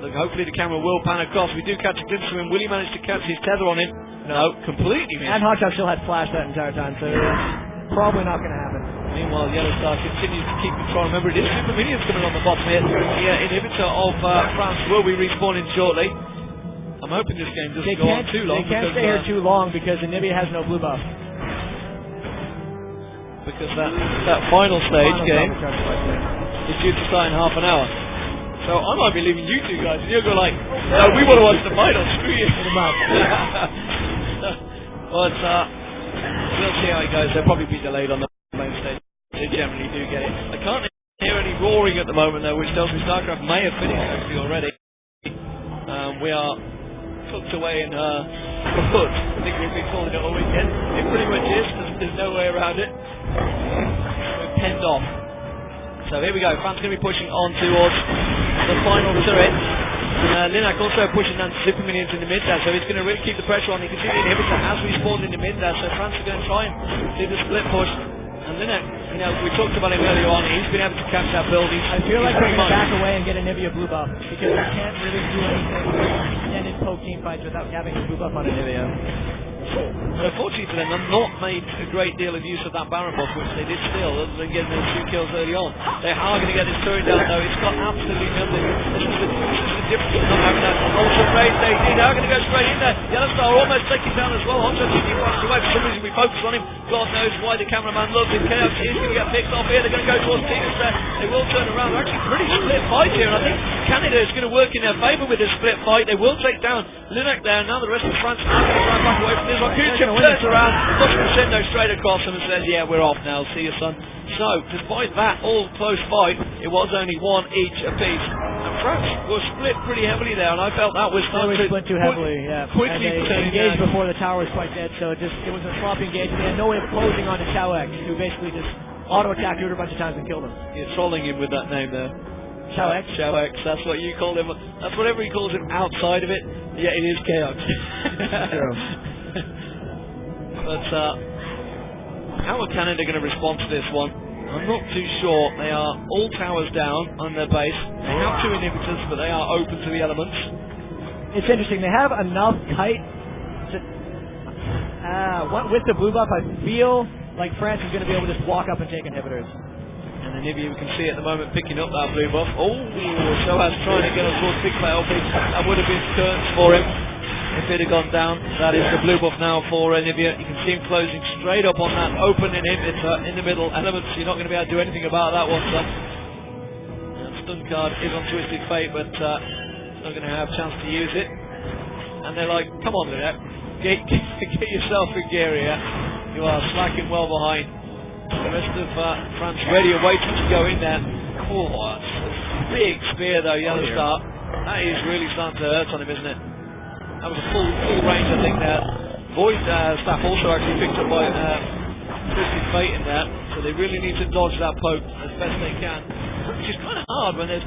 Look, hopefully the camera will pan across. We do catch a glimpse of him. Will he manage to catch his tether on him? No, completely missed. And Hotshot still had flash that entire time, so probably not going to happen. Meanwhile, Yellowstar continues to keep control. Remember, it is super minions coming on the bottom here. The inhibitor of France will be respawning shortly. I'm hoping this game doesn't go on too long. They can't stay here too long because Nivea has no blue buff. Because that final stage game is due to start in half an hour. So I might be leaving you two guys, and you'll go like, no, we want to watch the final, screw you. But we'll see how it goes. They'll probably be delayed on the main stage. They generally do get it. I can't hear any roaring at the moment though, which tells me StarCraft may have finished actually already. We are tucked away in foot. I think we've been calling it all weekend. It pretty much is. There's no way around it. We're penned off. So here we go. France going to be pushing on towards the final turret. Linak also pushing down super minions in the mid there, so he's going to really keep the pressure on. You can see the inhibitor has respawned in the mid there, so France are going to try and do the split push. And Linak, you know, we talked about him earlier on. He's been able to catch that build. I feel like they're going to back away and get a Nivea blue buff because they can't really do anything extended poke team fights without having a blue buff on a Nivea. Unfortunately for them, they've not made a great deal of use of that Baron buff, which they did steal, other than getting those 2 kills early on. They are going to get this turret down, though. It's got absolutely nothing. This is the difference of not having that ultra raid. They are going to go straight in there. Yellowstar almost taking down as well. Hotshot GG flashed away. For some reason, we focus on him. God knows why the cameraman loves him. Chaos is going to get picked off here. They're going to go towards Venus there. They will turn around. They're actually pretty split fight here, and I think Canada is going to work in their favour with this split fight. They will take down Linak there. Now the rest of France are going to try and back away from this one. Turns around, looks Crescendo straight across him and says, yeah, we're off now, see you son. So, despite that all close fight, it was only 1 each apiece, and France were split pretty heavily there, and I felt that was They were split too heavily, yeah. Quickly and they engaged before the tower was quite dead, so it was a sloppy engagement. They had no way of closing onto Chao-X, who basically just auto-attacked Uter a bunch of times and killed him. You're trolling him with that name there. Chao-X? Chao-X, that's what you call him. That's whatever he calls him outside of it. Yeah, it is Chaos. True. But how are Canada going to respond to this one? I'm not too sure. They are all towers down on their base. They have 2 inhibitors, but they are open to the elements. It's interesting. They have enough kite to... with the blue buff, I feel like France is going to be able to just walk up and take inhibitors. And then maybe we can see at the moment picking up that blue buff. Oh, Sohaz trying to get us towards big play LP. That would have been curtains for him if it had gone down. That is the blue buff now for Nivea. You can see him closing straight up on that open inhibitor in the middle elements. You're not going to be able to do anything about that one, son. Stun card is on Twisted Fate, but not going to have a chance to use it. And they're like, come on, Lynette, get yourself in gear here. You are slacking well behind. The rest of France ready and waiting to go in there. Oh, that's a big spear though, Yellow Star. That is really starting to hurt on him, isn't it? That was a full range, I think, there. Void staff also actually picked up by Twisted Fate in there, so they really need to dodge that poke as best they can, which is kind of hard when there's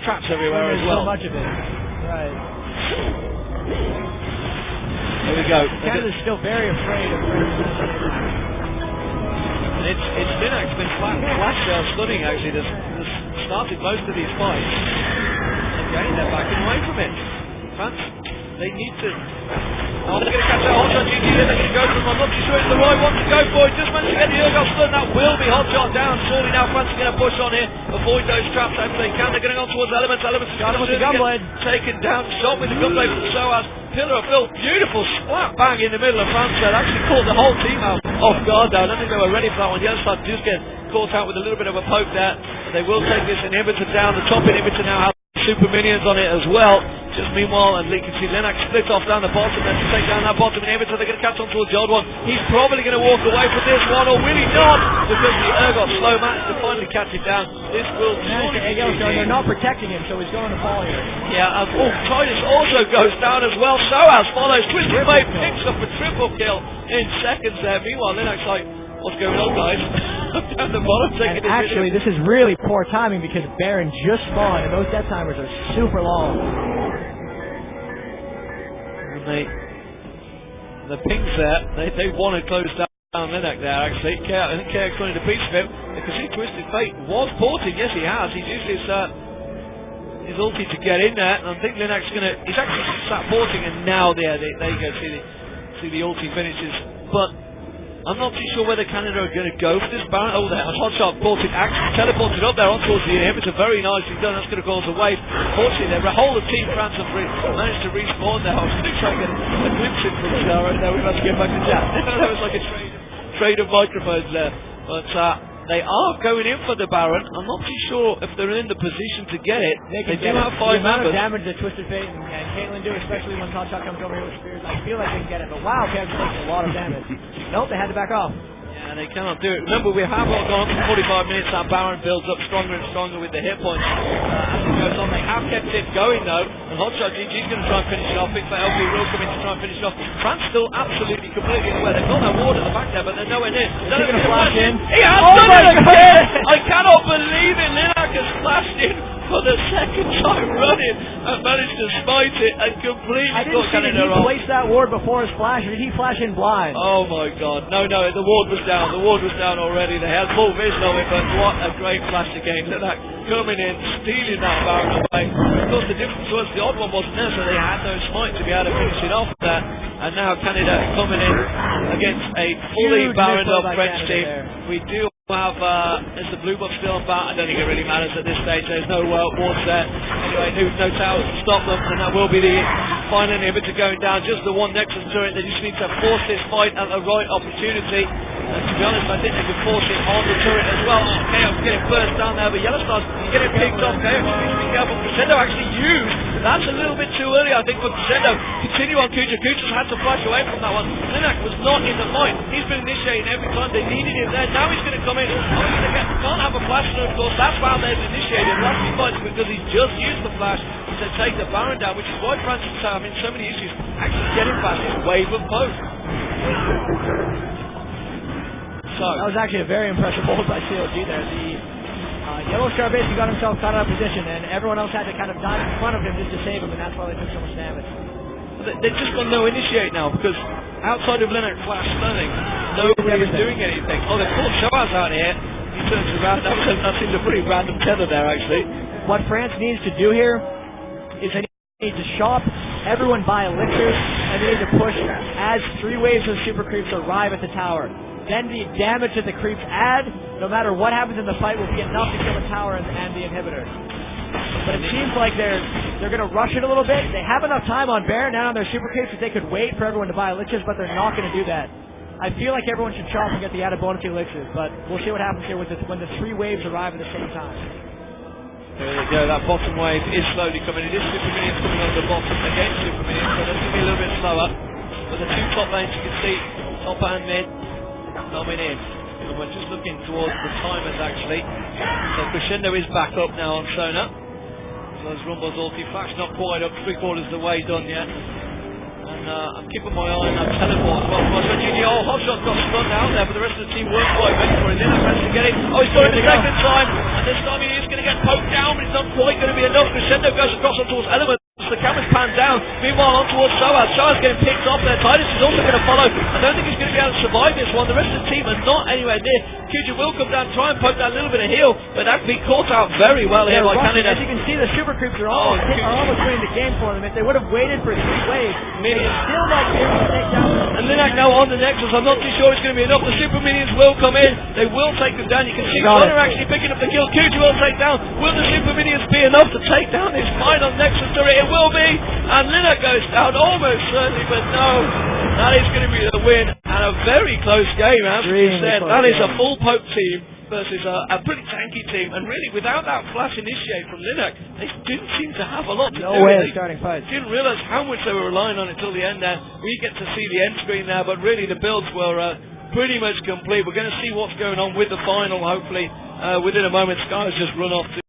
traps everywhere as well. So much of it. Right. There we go. Canada's still very afraid of and it's Linux been flash stunning actually. This started most of these fights. Again, they're backing away from it. France, they need to. Oh, they're going to catch that Hotshot GG here. They're going to go for him. I'm not too sure it's the right one to go for. He just managed to get the Urgot stun. That will be Hotshot down. Surely now France is going to push on here. Avoid those traps as they can. They're going to go towards Elements. Elements got him with the Gunblade. Taken down. Shot with the Gunblade from Sohaz. Pillar of Phil. Beautiful splat bang in the middle of France there. Actually caught the whole team out off guard there. I don't think they were ready for that one. The other side just get caught out with a little bit of a poke there. They will take this inhibitor down. The top inhibitor now has super minions on it as well. Just meanwhile, and you can see Lennox split off down the bottom there to take down that bottom inhibitor. They're going to catch on towards the odd one. He's probably going to walk away from this one, or will he not? Because the Urgot slow match to finally catch it down. This will surely be they're not protecting him, so he's going to fall here. Yeah, and Titus also goes down as well. Sohaz follows. Twisted Fate picks up a triple kill in seconds there. Meanwhile, Lennox like, what's going on, guys? Down the bottom, and actually, this is really poor timing because Baron just spawned, and those death timers are super long. And the pings there, they want to close down Linux there, actually. I think KX wanted a piece of him. You can see Twisted Fate was porting. Yes, he has. He's used his ulti to get in there, and I think Linux is going to... He's actually sat porting, and now there you go, see the ulti finishes. But I'm not too sure whether Canada are going to go for this Baron. Oh, there, Hotshot brought it, actually teleported up there on towards the inhibitor. Very nicely done. That's going to cause a wave. Fortunately, the whole of Team France have managed to respawn there. I was really trying to get a glimpse in from Sarah there. We've got to get back to chat. That was like a trade of microphones there. But they are going in for the Baron. I'm not too sure if they're in the position to get it. They do have 5 members. The amount of damage that Twisted Fate and Caitlyn do, especially when Hotshot comes over here with spears, I feel like they can get it. But wow, Kevin takes a lot of damage. Nope, they had to back off. Yeah, they cannot do it. Remember, we have gone on for 45 minutes. That Baron builds up stronger and stronger with the hit points as it goes on. They have kept it going though, and Hotshot GG is going to try and finish it off. Big LP will come in to try and finish it off. France still absolutely completely aware. They've got their ward at the back there, but they're nowhere near. They're going to flash in. He has done it again! I cannot believe it. Linak has flashed in for the second time running and managed to spite it and completely got Canada off. Did he place that ward before his flash, or did he flash in blind? Oh my god, no, the ward was down. The ward was down already. They had full vision of it, but what a great flash again. Linak coming in, stealing that Baron away. Of course, the difference was the odd one wasn't there, so they had no smite to be able to finish it off there. And now Canada coming in against a fully Baroned up French team. We do have, is the blue buff still on bat? I don't think it really matters at this stage. There's no wards there. Anyway, no towers to stop them, and that will be the final inhibitor going down. Just the one Nexus turret. They just need to force this fight at the right opportunity. And to be honest, I think they could force it on the turret as well. Oh, Chaos getting burst down there, but Yellowstar's getting picked off. Chaos needs to be careful. Crescendo actually used. That's a little bit too early, I think, for Crescendo. Continue on Kuja. Kuja's had to flash away from that one. Linak was not in the fight. He's been initiating every time they needed him there. Now he's going to come in. Can't have a flash, of course. That's why they've initiated. Last few fights because he's just used the flash to take the Baron down, which is why Francis having so many issues actually getting past this wave of poke. So that was actually a very impressive hold by CLG there. The Yellow Star basically got himself caught out of position, and everyone else had to kind of dive in front of him just to save him, and that's why they took so much damage. They've just got no initiate now, because outside of Linak Flash stunning, nobody is doing anything. Oh, they've called Shoaz out here. He turns around. That seemed a pretty random tether there, actually. What France needs to do here is they need to shop everyone buy elixirs, and they need to push as 3 waves of super creeps arrive at the tower. Then the damage that the creeps add, no matter what happens in the fight, will be enough to kill the tower and the inhibitors. But it seems like they're going to rush it a little bit. They have enough time on Baron and on their super creeps that they could wait for everyone to buy elixirs, but they're not going to do that. I feel like everyone should shop and get the added bonus elixirs, but we'll see what happens here with when the 3 waves arrive at the same time. There we go, that bottom wave is slowly coming. It is Super Minions coming on the bottom against Super Minions, so that's going to be a little bit slower. But the 2 top lanes you can see, top and mid, coming in. And we're just looking towards the timers actually. So Crescendo is back up now on Sona. So there's Rumble's ulti flash, not quite up, 3/4 the way done yet. And I'm keeping my eye on that teleport as well. Oh, Hotshot got stunned out there, but the rest of the team weren't quite ready for it. Linak managed to get it. Oh, he's got it the second time. And this time he's going to get poked down, but it's not quite going to be enough. Crescendo goes across on towards Element. The camera's panned down. Meanwhile, on towards Shoaz. Shoaz getting picked off there. Titus is also going to follow. I don't think he's going to be able to survive this one. The rest of the team are not anywhere near. Kuja will come down, try and poke that little bit of heal, but that can be caught out very well here by Canada. As you can see, the super creeps are almost winning the game for them. If they would have waited for 3 waves, they still might be able to take down. And Linak now on the Nexus. I'm not too sure it's going to be enough. The super minions will come in. They will take them down. You can see Connor actually picking up the kill. Kuja will take down. Will the super minions be enough to take down this final Nexus turret? It will be. And Linak goes down almost certainly, but no. That is going to be the win. And a very close game, as we said. That is a full poke team versus a pretty tanky team, and really without that flash initiate from Linak, they didn't seem to have a lot to do. No way starting fights. Didn't realise how much they were relying on it till the end there. We get to see the end screen now, but really the builds were pretty much complete. We're going to see what's going on with the final, hopefully, within a moment. Sky's just run off to